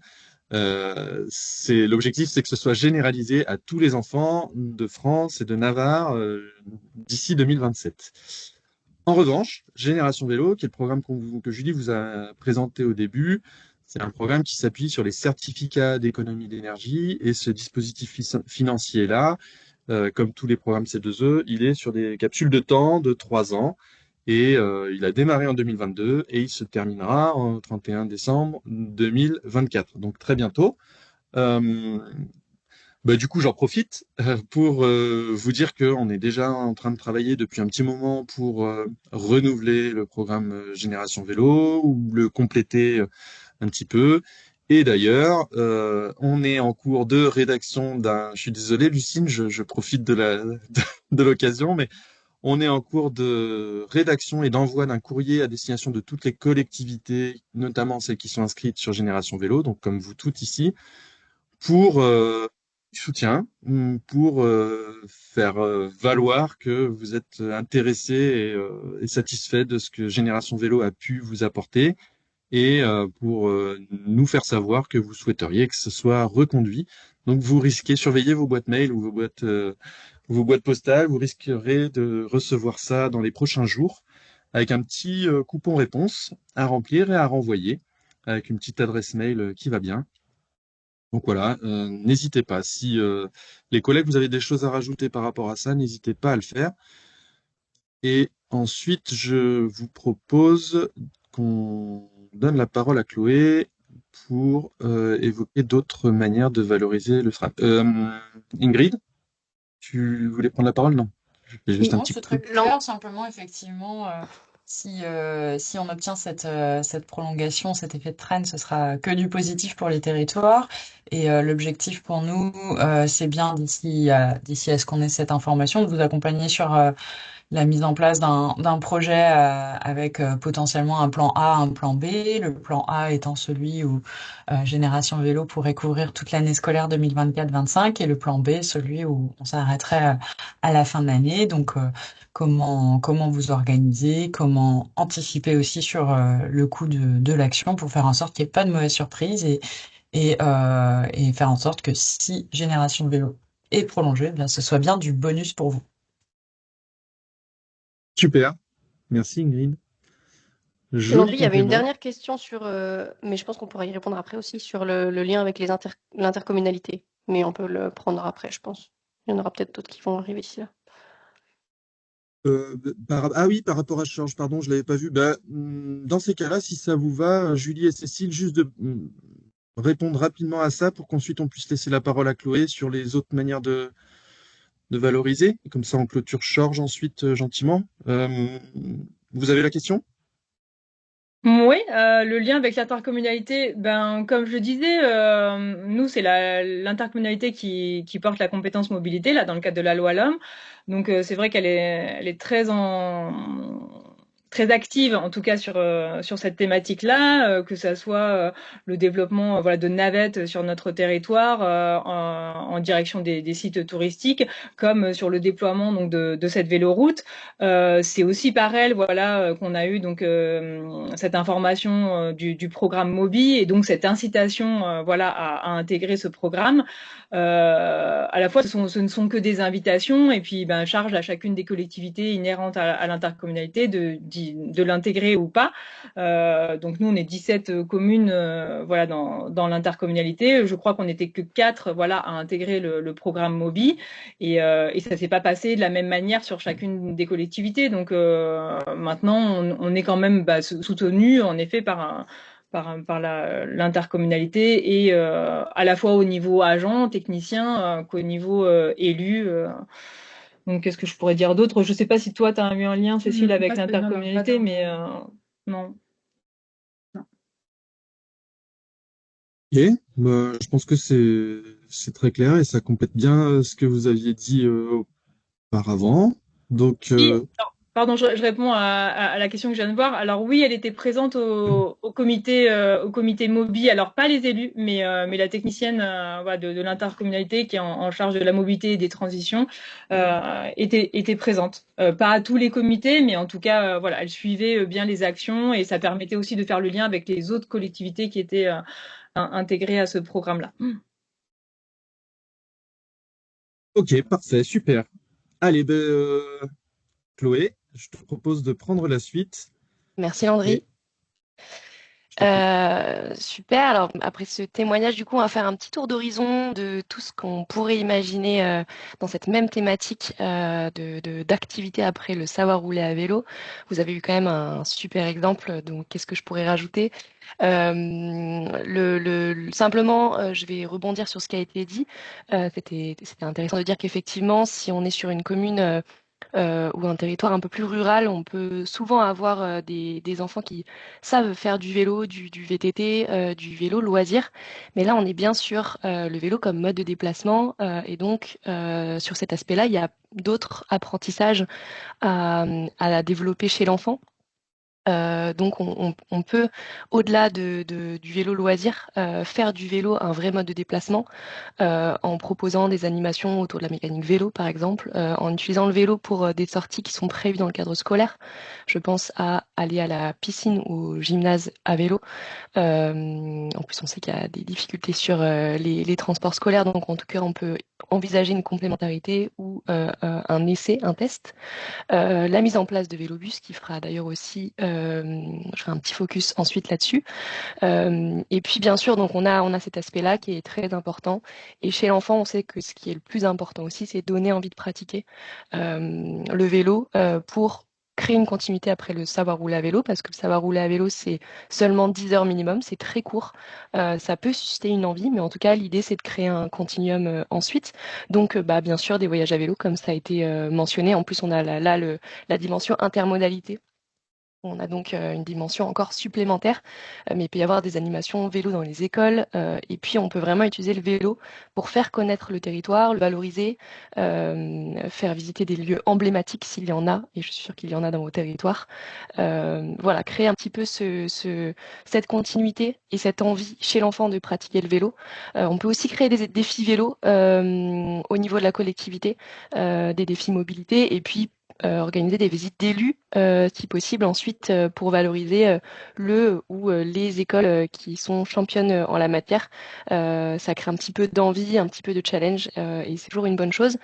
L'objectif, c'est que ce soit généralisé à tous les enfants de France et de Navarre d'ici 2027. En revanche, Génération Vélo, qui est le programme que Julie vous a présenté au début, c'est un programme qui s'appuie sur les certificats d'économie d'énergie, et ce dispositif financier-là, comme tous les programmes C2E, il est sur des capsules de temps de 3 ans, et il a démarré en 2022 et il se terminera en 31 décembre 2024, donc très bientôt. Euh, du coup, j'en profite pour vous dire qu'on est déjà en train de travailler depuis un petit moment pour renouveler le programme Génération Vélo ou le compléter un petit peu. Et d'ailleurs, on est en cours de rédaction d'un... Je suis désolé, Lucine, je profite de l'occasion, mais on est en cours de rédaction et d'envoi d'un courrier à destination de toutes les collectivités, notamment celles qui sont inscrites sur Génération Vélo, donc comme vous toutes ici, pour soutien, pour faire valoir que vous êtes intéressé et satisfait de ce que Génération Vélo a pu vous apporter, et pour nous faire savoir que vous souhaiteriez que ce soit reconduit. Donc vous risquez, surveiller vos boîtes mail ou vos boîtes postales, vous risquerez de recevoir ça dans les prochains jours avec un petit coupon réponse à remplir et à renvoyer avec une petite adresse mail qui va bien. Donc voilà, n'hésitez pas. Si les collègues, vous avez des choses à rajouter par rapport à ça, n'hésitez pas à le faire. Et ensuite, je vous propose qu'on donne la parole à Chloé pour évoquer d'autres manières de valoriser le FRAP. Ingrid, tu voulais prendre la parole? Non. Je fais juste un Non, petit c'est coup. très clair. Simplement, effectivement, si on obtient cette prolongation, cet effet de traîne, ce sera que du positif pour les territoires. Et l'objectif pour nous, c'est bien d'ici à ce qu'on ait cette information, de vous accompagner sur la mise en place d'un projet avec potentiellement un plan A, un plan B. Le plan A étant celui où Génération Vélo pourrait couvrir toute l'année scolaire 2024-25, et le plan B, celui où on s'arrêterait à la fin de l'année. Donc, comment vous organiser, comment anticiper aussi sur le coût de l'action pour faire en sorte qu'il n'y ait pas de mauvaise surprise, et faire en sorte que si Génération Vélo est prolongée, eh bien, ce soit bien du bonus pour vous. Super. Merci Ingrid. Et donc, Joli oui, il y avait une complément. dernière question sur, mais je pense qu'on pourra y répondre après aussi, sur le lien avec l'intercommunalité. Mais on peut le prendre après, je pense. Il y en aura peut-être d'autres qui vont arriver d'ici là. Ah oui, par rapport à Georges, pardon, je l'avais pas vu. Dans ces cas-là, si ça vous va, Julie et Cécile, juste de répondre rapidement à ça pour qu'ensuite on puisse laisser la parole à Chloé sur les autres manières de valoriser. Et comme ça, on clôture Georges ensuite gentiment. Vous avez la question? Oui, le lien avec l'intercommunalité, ben, comme je le disais, nous, c'est l'intercommunalité qui porte la compétence mobilité, là, dans le cadre de la loi LOM. Donc, c'est vrai elle est très active, en tout cas, sur cette thématique-là, que ça soit le développement, voilà, de navettes sur notre territoire, en direction des sites touristiques, comme sur le déploiement, donc, de cette véloroute. C'est aussi par elle, voilà, qu'on a eu donc cette information du programme Mobi, et donc cette incitation, voilà, à intégrer ce programme. À la fois, ce ne sont que des invitations, et puis ben, charge à chacune des collectivités inhérentes à l'intercommunalité de l'intégrer ou pas. Donc nous, on est 17 communes, voilà, dans l'intercommunalité. Je crois qu'on n'était que 4, voilà, à intégrer le programme Mobi. Et ça s'est pas passé de la même manière sur chacune des collectivités. Donc maintenant, on est quand même soutenu, en effet, par l'intercommunalité et à la fois au niveau agent, technicien, qu'au niveau élu. Donc, qu'est-ce que je pourrais dire d'autre? Je ne sais pas si toi, tu as eu un lien, Cécile, avec l'intercommunalité, mais non. Ok, je pense que c'est très clair et ça complète bien ce que vous aviez dit auparavant. Donc, Pardon, je réponds à la question que je viens de voir. Alors oui, elle était présente au comité MOBI. Alors pas les élus, mais la technicienne voilà, de l'intercommunalité qui est en charge de la mobilité et des transitions était présente. Pas à tous les comités, mais en tout cas, voilà, elle suivait bien les actions et ça permettait aussi de faire le lien avec les autres collectivités qui étaient intégrées à ce programme-là. ok, parfait, super. Allez, Chloé, je te propose de prendre la suite. Merci Landry. Et je t'en prie. Super. Alors, après ce témoignage, du coup, on va faire un petit tour d'horizon de tout ce qu'on pourrait imaginer dans cette même thématique d'activité après le savoir rouler à vélo. Vous avez eu quand même un super exemple. Donc, qu'est-ce que je pourrais rajouter? Simplement, je vais rebondir sur ce qui a été dit. C'était intéressant de dire qu'effectivement, si on est sur une commune ou un territoire un peu plus rural, on peut souvent avoir des enfants qui savent faire du vélo, du VTT, du vélo loisir. Mais là, on est bien sur le vélo comme mode de déplacement. Et donc, sur cet aspect-là, il y a d'autres apprentissages à développer chez l'enfant. Donc on peut, au-delà du vélo loisir, faire du vélo un vrai mode de déplacement en proposant des animations autour de la mécanique vélo, par exemple, en utilisant le vélo pour des sorties qui sont prévues dans le cadre scolaire. Je pense à aller à la piscine ou au gymnase à vélo. En plus, on sait qu'il y a des difficultés sur les transports scolaires, donc en tout cas, on peut envisager une complémentarité ou un essai, un test. La mise en place de Vélobus, qui fera d'ailleurs aussi, je ferai un petit focus ensuite là-dessus. Et puis bien sûr, donc on a cet aspect-là qui est très important. Et chez l'enfant, on sait que ce qui est le plus important aussi, c'est donner envie de pratiquer le vélo pour créer une continuité après le savoir rouler à vélo, parce que le savoir rouler à vélo, c'est seulement 10 heures minimum, c'est très court. Ça peut susciter une envie, mais en tout cas, l'idée, c'est de créer un continuum ensuite. Donc, bien sûr, des voyages à vélo, comme ça a été mentionné. En plus, on a la dimension intermodalité. On a donc une dimension encore supplémentaire, mais il peut y avoir des animations vélo dans les écoles, et puis on peut vraiment utiliser le vélo pour faire connaître le territoire, le valoriser, faire visiter des lieux emblématiques s'il y en a, et je suis sûre qu'il y en a dans vos territoires. Voilà, créer un petit peu cette continuité et cette envie chez l'enfant de pratiquer le vélo. On peut aussi créer des défis vélo au niveau de la collectivité, des défis mobilité, et puis organiser des visites d'élus, si possible, ensuite pour valoriser le ou les écoles qui sont championnes en la matière. Ça crée un petit peu d'envie, un petit peu de challenge, et c'est toujours une bonne chose.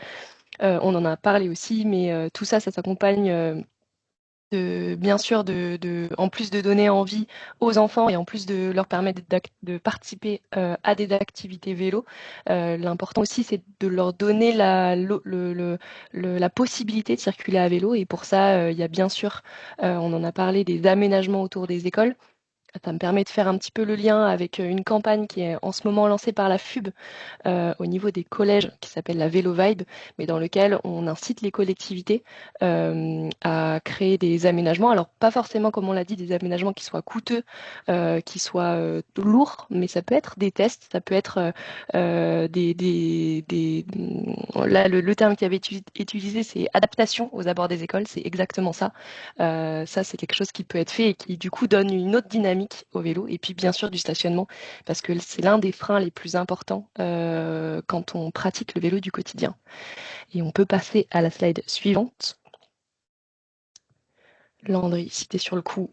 On en a parlé aussi, mais tout ça, ça s'accompagne bien sûr, en plus de donner envie aux enfants et en plus de leur permettre de participer à des activités vélo, l'important aussi, c'est de leur donner la possibilité de circuler à vélo. Et pour ça, il y a bien sûr, on en a parlé, des aménagements autour des écoles. Ça me permet de faire un petit peu le lien avec une campagne qui est en ce moment lancée par la FUB au niveau des collèges qui s'appelle la Vélo Vibe, mais dans lequel on incite les collectivités à créer des aménagements. Alors pas forcément, comme on l'a dit, des aménagements qui soient coûteux, qui soient lourds, mais ça peut être des tests, ça peut être Là, le terme qui avait été utilisé, c'est adaptation aux abords des écoles, c'est exactement ça. Ça, c'est quelque chose qui peut être fait et qui, du coup, donne une autre dynamique au vélo. Et puis, bien sûr, du stationnement, parce que c'est l'un des freins les plus importants quand on pratique le vélo du quotidien. Et on peut passer à la slide suivante. Landry, si tu es sur le coup.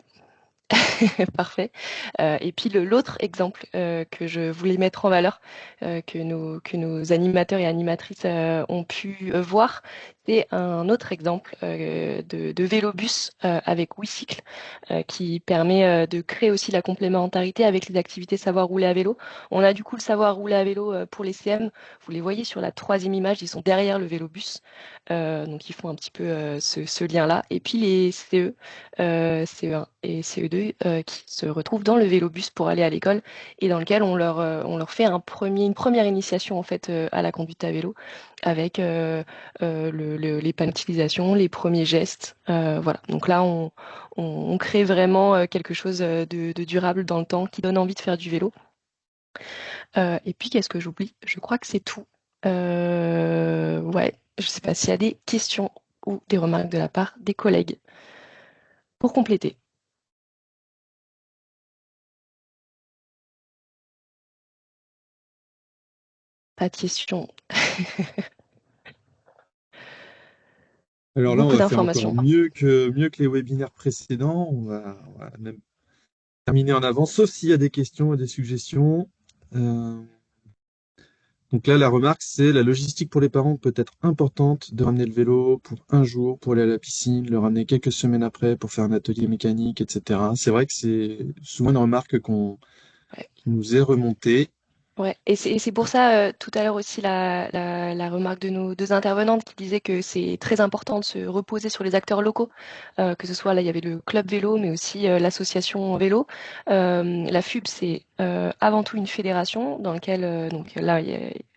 Parfait. Et puis l'autre exemple que je voulais mettre en valeur, que nos animateurs et animatrices ont pu voir, c'est un autre exemple de vélobus avec WeCycle qui permet de créer aussi la complémentarité avec les activités savoir rouler à vélo. On a du coup le savoir rouler à vélo pour les CM. Vous les voyez sur la troisième image, ils sont derrière le vélobus. Donc ils font un petit peu ce lien-là. Et puis les CE, CE1 et CE2 qui se retrouvent dans le vélobus pour aller à l'école et dans lequel on leur fait une première initiation en fait à la conduite à vélo avec les pannes d'utilisation, les premiers gestes. Voilà. Donc là, on crée vraiment quelque chose de durable dans le temps qui donne envie de faire du vélo. Et puis, qu'est-ce que j'oublie? Je crois que c'est tout. Ouais, je sais pas s'il y a des questions ou des remarques de la part des collègues pour compléter. Pas de questions. Alors là, on Beaucoup va faire encore d'informations. mieux que les webinaires précédents. On va même terminer en avance, sauf s'il y a des questions et des suggestions. Euh, donc là, la remarque, c'est la logistique pour les parents peut être importante de ramener le vélo pour un jour pour aller à la piscine, le ramener quelques semaines après pour faire un atelier mécanique, etc. C'est vrai que c'est souvent une remarque Ouais. qui nous est remontée. Ouais, et c'est pour ça, tout à l'heure aussi, la remarque de nos deux intervenantes qui disaient que c'est très important de se reposer sur les acteurs locaux, que ce soit là, il y avait le club vélo, mais aussi l'association vélo. La FUB, c'est avant tout une fédération dans laquelle, donc là,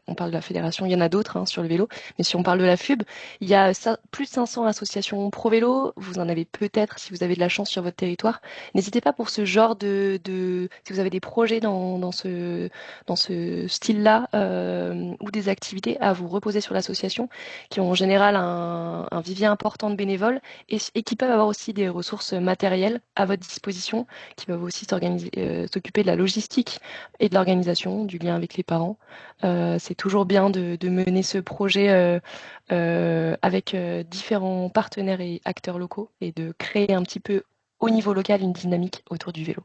on parle de la fédération, il y en a d'autres sur le vélo, mais si on parle de la FUB, il y a plus de 500 associations pro vélo, vous en avez peut-être si vous avez de la chance sur votre territoire. N'hésitez pas pour ce genre si vous avez des projets dans ce style-là ou des activités à vous reposer sur l'association qui ont en général un vivier important de bénévoles et qui peuvent avoir aussi des ressources matérielles à votre disposition, qui peuvent aussi s'occuper de la logistique et de l'organisation, du lien avec les parents. C'est toujours bien de mener ce projet avec différents partenaires et acteurs locaux et de créer un petit peu au niveau local une dynamique autour du vélo.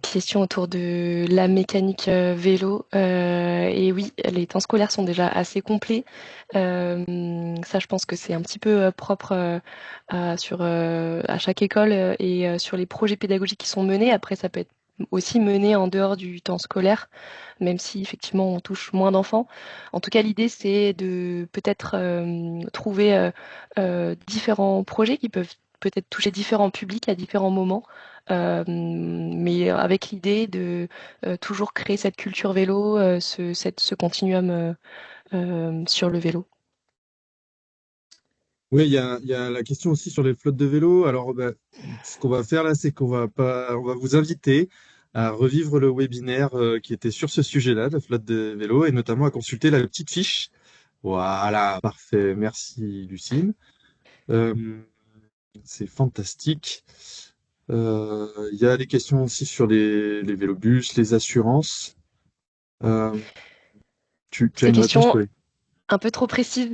Question autour de la mécanique vélo. Et oui, les temps scolaires sont déjà assez complets. Ça, je pense que c'est un petit peu propre à chaque école et sur les projets pédagogiques qui sont menés. Après, ça peut être aussi mené en dehors du temps scolaire, même si effectivement on touche moins d'enfants. En tout cas, l'idée, c'est de peut-être trouver différents projets qui peuvent peut-être toucher différents publics à différents moments. Mais avec l'idée de toujours créer cette culture vélo, ce continuum sur le vélo. Oui, il y a la question aussi sur les flottes de vélo. Alors, ce qu'on va faire là, c'est on va vous inviter à revivre le webinaire qui était sur ce sujet-là, la flotte de vélo, et notamment à consulter la petite fiche. Voilà, parfait. Merci, Lucine. Euh, c'est fantastique. Il y a des questions aussi sur les vélobus, les assurances. Euh, tu as Ces une réponse, questions Chloé? un peu trop précises.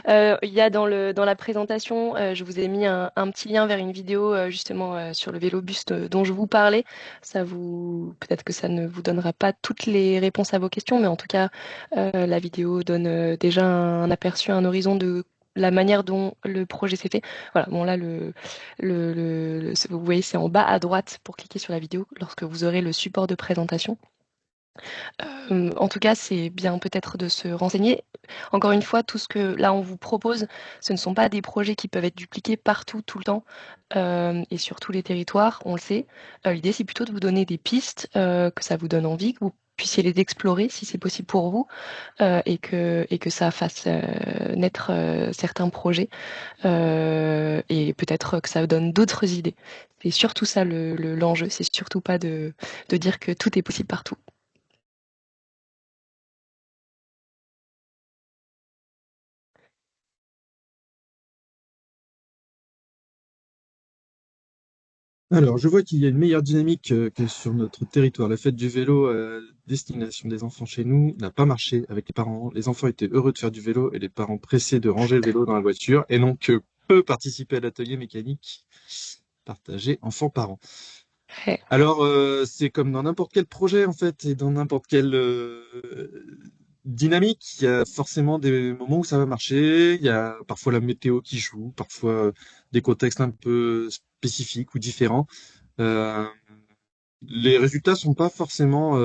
Il y a dans la présentation, je vous ai mis un petit lien vers une vidéo justement sur le vélobus dont je vous parlais. Peut-être que ça ne vous donnera pas toutes les réponses à vos questions, mais en tout cas, la vidéo donne déjà un aperçu, un horizon de la manière dont le projet s'est fait. Voilà, bon là, vous voyez, c'est en bas à droite pour cliquer sur la vidéo lorsque vous aurez le support de présentation. En tout cas, c'est bien peut-être de se renseigner. Encore une fois, tout ce que là on vous propose, ce ne sont pas des projets qui peuvent être dupliqués partout, tout le temps, et sur tous les territoires, on le sait. L'idée, c'est plutôt de vous donner des pistes, que ça vous donne envie, que vous puissiez les explorer si c'est possible pour vous, et que ça fasse naître certains projets, et peut-être que ça vous donne d'autres idées. C'est surtout ça l'enjeu, c'est surtout pas de dire que tout est possible partout. Alors, je vois qu'il y a une meilleure dynamique que sur notre territoire. La fête du vélo à destination des enfants chez nous n'a pas marché avec les parents. Les enfants étaient heureux de faire du vélo et les parents pressés de ranger le vélo dans la voiture et donc peu participer à l'atelier mécanique partagé enfants-parents. Ouais. Alors, c'est comme dans n'importe quel projet en fait et dans n'importe quelle dynamique. Il y a forcément des moments où ça va marcher. Il y a parfois la météo qui joue, parfois des contextes un peu spécifiques ou différents. Euh, les résultats sont pas forcément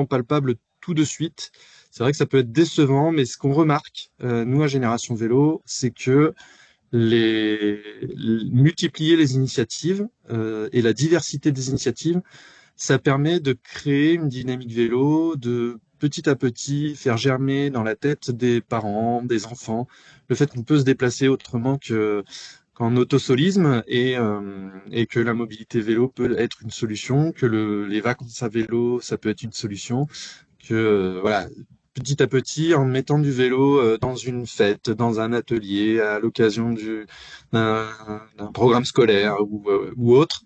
palpables tout de suite. c'est vrai que ça peut être décevant, mais ce qu'on remarque, nous à Génération Vélo, c'est que multiplier les initiatives et la diversité des initiatives, ça permet de créer une dynamique vélo, de petit à petit faire germer dans la tête des parents, des enfants, le fait qu'on peut se déplacer autrement qu'en autosolisme et que la mobilité vélo peut être une solution, que les vacances à vélo, ça peut être une solution, que voilà, petit à petit, en mettant du vélo dans une fête, dans un atelier, à l'occasion d'un programme scolaire ou autre,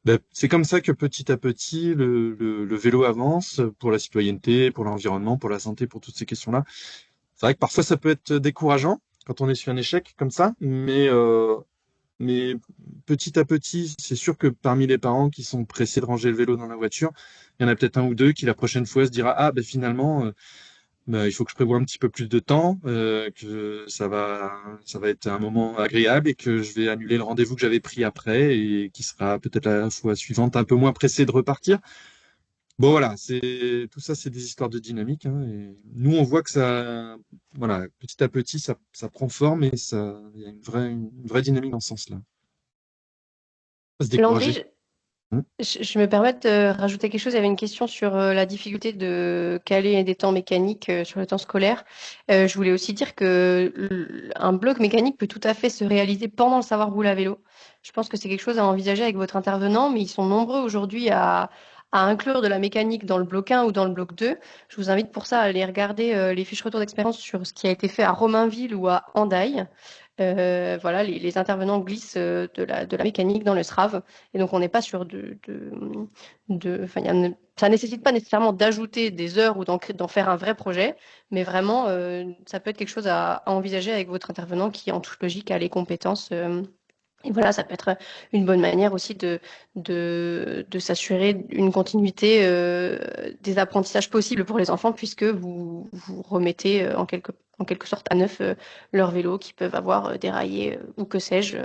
ben, c'est comme ça que petit à petit, le vélo avance pour la citoyenneté, pour l'environnement, pour la santé, pour toutes ces questions-là. C'est vrai que parfois ça peut être décourageant quand on est sur un échec comme ça, mais petit à petit, c'est sûr que parmi les parents qui sont pressés de ranger le vélo dans la voiture, il y en a peut-être un ou deux qui la prochaine fois se dira ah ben finalement il faut que je prévoie un petit peu plus de temps, que ça va être un moment agréable et que je vais annuler le rendez-vous que j'avais pris après et qui sera peut-être la fois suivante un peu moins pressé de repartir. Bon voilà, tout ça, c'est des histoires de dynamique, hein, et nous on voit que ça, voilà, petit à petit, ça prend forme et il y a une vraie dynamique dans ce sens-là. Pas se Landry, décourager. Hein. je me permets de rajouter quelque chose. Il y avait une question sur la difficulté de caler des temps mécaniques sur le temps scolaire. Je voulais aussi dire que un bloc mécanique peut tout à fait se réaliser pendant le savoir rouler à vélo. Je pense que c'est quelque chose à envisager avec votre intervenant, mais ils sont nombreux aujourd'hui à inclure de la mécanique dans le bloc 1 ou dans le bloc 2. Je vous invite pour ça à aller regarder les fiches retour d'expérience sur ce qui a été fait à Romainville ou à Hendaye. Voilà, les intervenants glissent de la mécanique dans le SRAV. Et donc, on n'est pas sur enfin, ça nécessite pas nécessairement d'ajouter des heures ou d'en faire un vrai projet, mais vraiment, ça peut être quelque chose à envisager avec votre intervenant qui, en toute logique, a les compétences. Et voilà, ça peut être une bonne manière aussi de s'assurer une continuité des apprentissages possibles pour les enfants, puisque vous remettez en quelque sorte à neuf leurs vélos qui peuvent avoir déraillé ou que sais-je,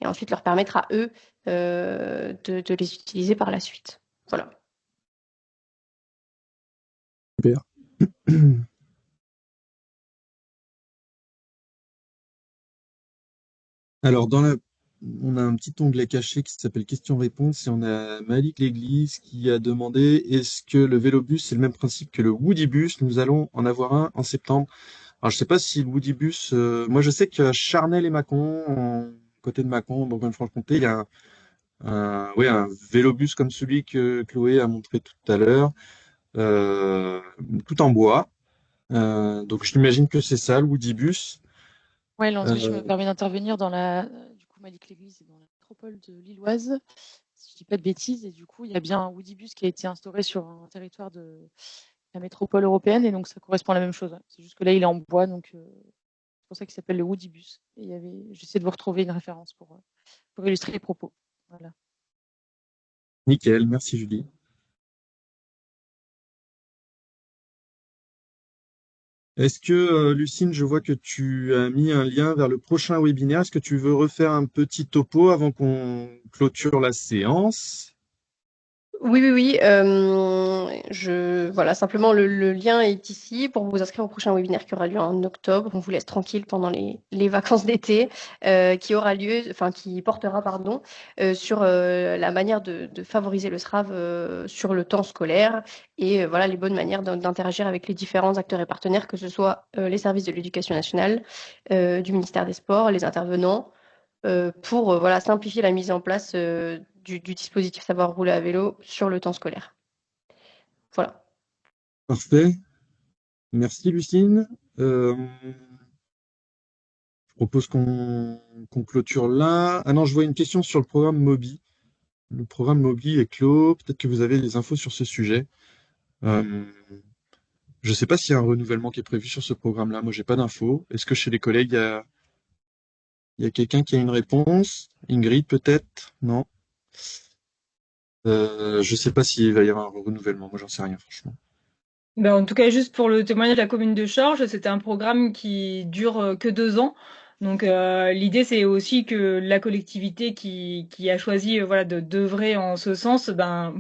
et ensuite leur permettre à eux de les utiliser par la suite. Voilà. Super. Alors, on a un petit onglet caché qui s'appelle questions-réponses et on a Malik Léglise qui a demandé est-ce que le vélobus c'est le même principe que le Woodybus? Nous allons en avoir un en septembre. Alors, je sais pas si le Woodybus, moi je sais qu'à Charnel et Mâcon, côté de Mâcon, en Bourgogne-Franche-Comté, il y a ouais, un vélobus comme celui que Chloé a montré tout à l'heure, euh, tout en bois. Donc, j'imagine que c'est ça, le Woodybus. Ouais, Landry, je me Euh, permets d'intervenir du coup, Malik l'église est dans la métropole de Lilloise, si je dis pas de bêtises, et du coup, il y a bien un Woodybus qui a été instauré sur un territoire de la métropole européenne, et donc ça correspond à la même chose. Ouais. C'est juste que là, il est en bois, donc c'est pour ça qu'il s'appelle le Woodybus. Et j'essaie de vous retrouver une référence pour illustrer les propos. Voilà. Nickel, merci Julie. Est-ce que, Lucine, je vois que tu as mis un lien vers le prochain webinaire. Est-ce que tu veux refaire un petit topo avant qu'on clôture la séance? Oui, oui, oui. Voilà, simplement le lien est ici pour vous inscrire au prochain webinaire qui aura lieu en octobre. On vous laisse tranquille pendant les vacances d'été, qui portera, pardon, sur la manière de favoriser le SRAV sur le temps scolaire et voilà les bonnes manières d'interagir avec les différents acteurs et partenaires, que ce soit les services de l'éducation nationale, du ministère des Sports, les intervenants pour voilà, simplifier la mise en place du dispositif Savoir rouler à vélo sur le temps scolaire. Voilà. Parfait. Merci, Lucine. Je propose qu'on clôture là. Ah non, je vois une question sur le programme Mobi. Le programme Mobi est clos. Peut-être que vous avez des infos sur ce sujet. Je ne sais pas s'il y a un renouvellement qui est prévu sur ce programme-là. Moi, j'ai pas d'infos. Est-ce que chez les collègues, il y a quelqu'un qui a une réponse? Ingrid, peut-être? Non? Je sais pas s'il va y avoir un renouvellement. Moi, j'en sais rien, franchement. Ben, en tout cas, juste pour le témoignage de la commune de Chorges, c'était un programme qui dure que 2 ans. Donc l'idée c'est aussi que la collectivité qui a choisi voilà d'œuvrer en ce sens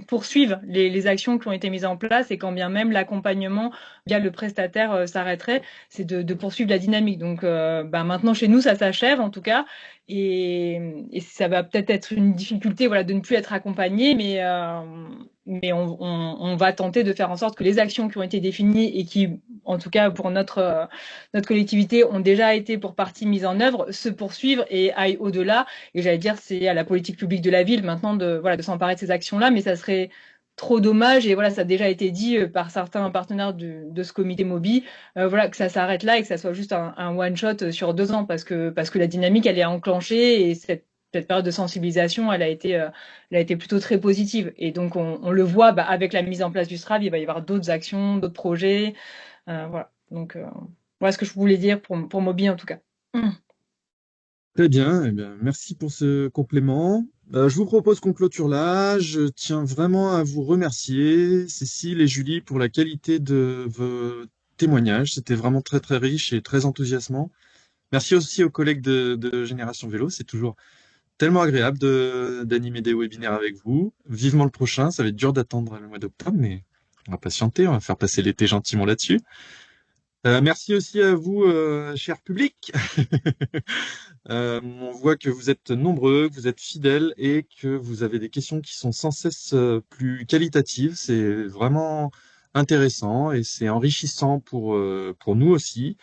poursuive les actions qui ont été mises en place, et quand bien même l'accompagnement via le prestataire s'arrêterait, c'est de poursuivre la dynamique. Donc maintenant chez nous ça s'achève en tout cas, et ça va peut-être être une difficulté voilà de ne plus être accompagné, mais on va tenter de faire en sorte que les actions qui ont été définies et qui, en tout cas pour notre collectivité, ont déjà été pour partie mises en œuvre, se poursuivre et aillent au-delà. Et j'allais dire, c'est à la politique publique de la ville maintenant de s'emparer de ces actions-là, mais ça serait trop dommage, et voilà, ça a déjà été dit par certains partenaires de ce comité Mobi, que ça s'arrête là et que ça soit juste un one-shot sur 2 ans, parce que la dynamique, elle est enclenchée, et cette période de sensibilisation, elle a été plutôt très positive. Et donc, on le voit avec la mise en place du SRAV, il va y avoir d'autres actions, d'autres projets. Voilà. Donc, voilà ce que je voulais dire pour Mobi, en tout cas. Très bien, eh bien, merci pour ce complément. Je vous propose qu'on clôture là. Je tiens vraiment à vous remercier, Cécile et Julie, pour la qualité de vos témoignages. C'était vraiment très très riche et très enthousiasmant. Merci aussi aux collègues de Génération Vélo. C'est toujours tellement agréable d'animer des webinaires avec vous. Vivement le prochain. Ça va être dur d'attendre le mois d'octobre, mais on va patienter. On va faire passer l'été gentiment là-dessus. Merci aussi à vous, cher public. On voit que vous êtes nombreux, que vous êtes fidèles et que vous avez des questions qui sont sans cesse plus qualitatives. C'est vraiment intéressant et c'est enrichissant pour nous aussi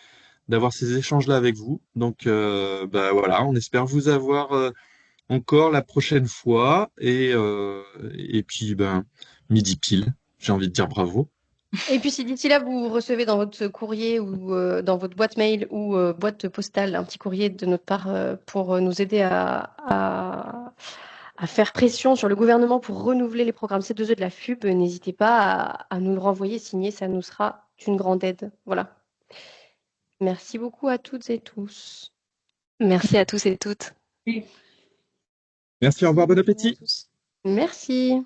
d'avoir ces échanges-là avec vous. Donc voilà, on espère vous avoir encore la prochaine fois, et puis midi pile, j'ai envie de dire bravo. Et puis si d'ici là vous recevez dans votre courrier ou dans votre boîte mail ou boîte postale un petit courrier de notre part pour nous aider à faire pression sur le gouvernement pour renouveler les programmes C2E de la FUB, n'hésitez pas à nous le renvoyer signé, ça nous sera d'une grande aide. Voilà. Merci beaucoup à toutes et tous. Merci à tous et toutes. Merci, au revoir, bon appétit. Tous. Merci.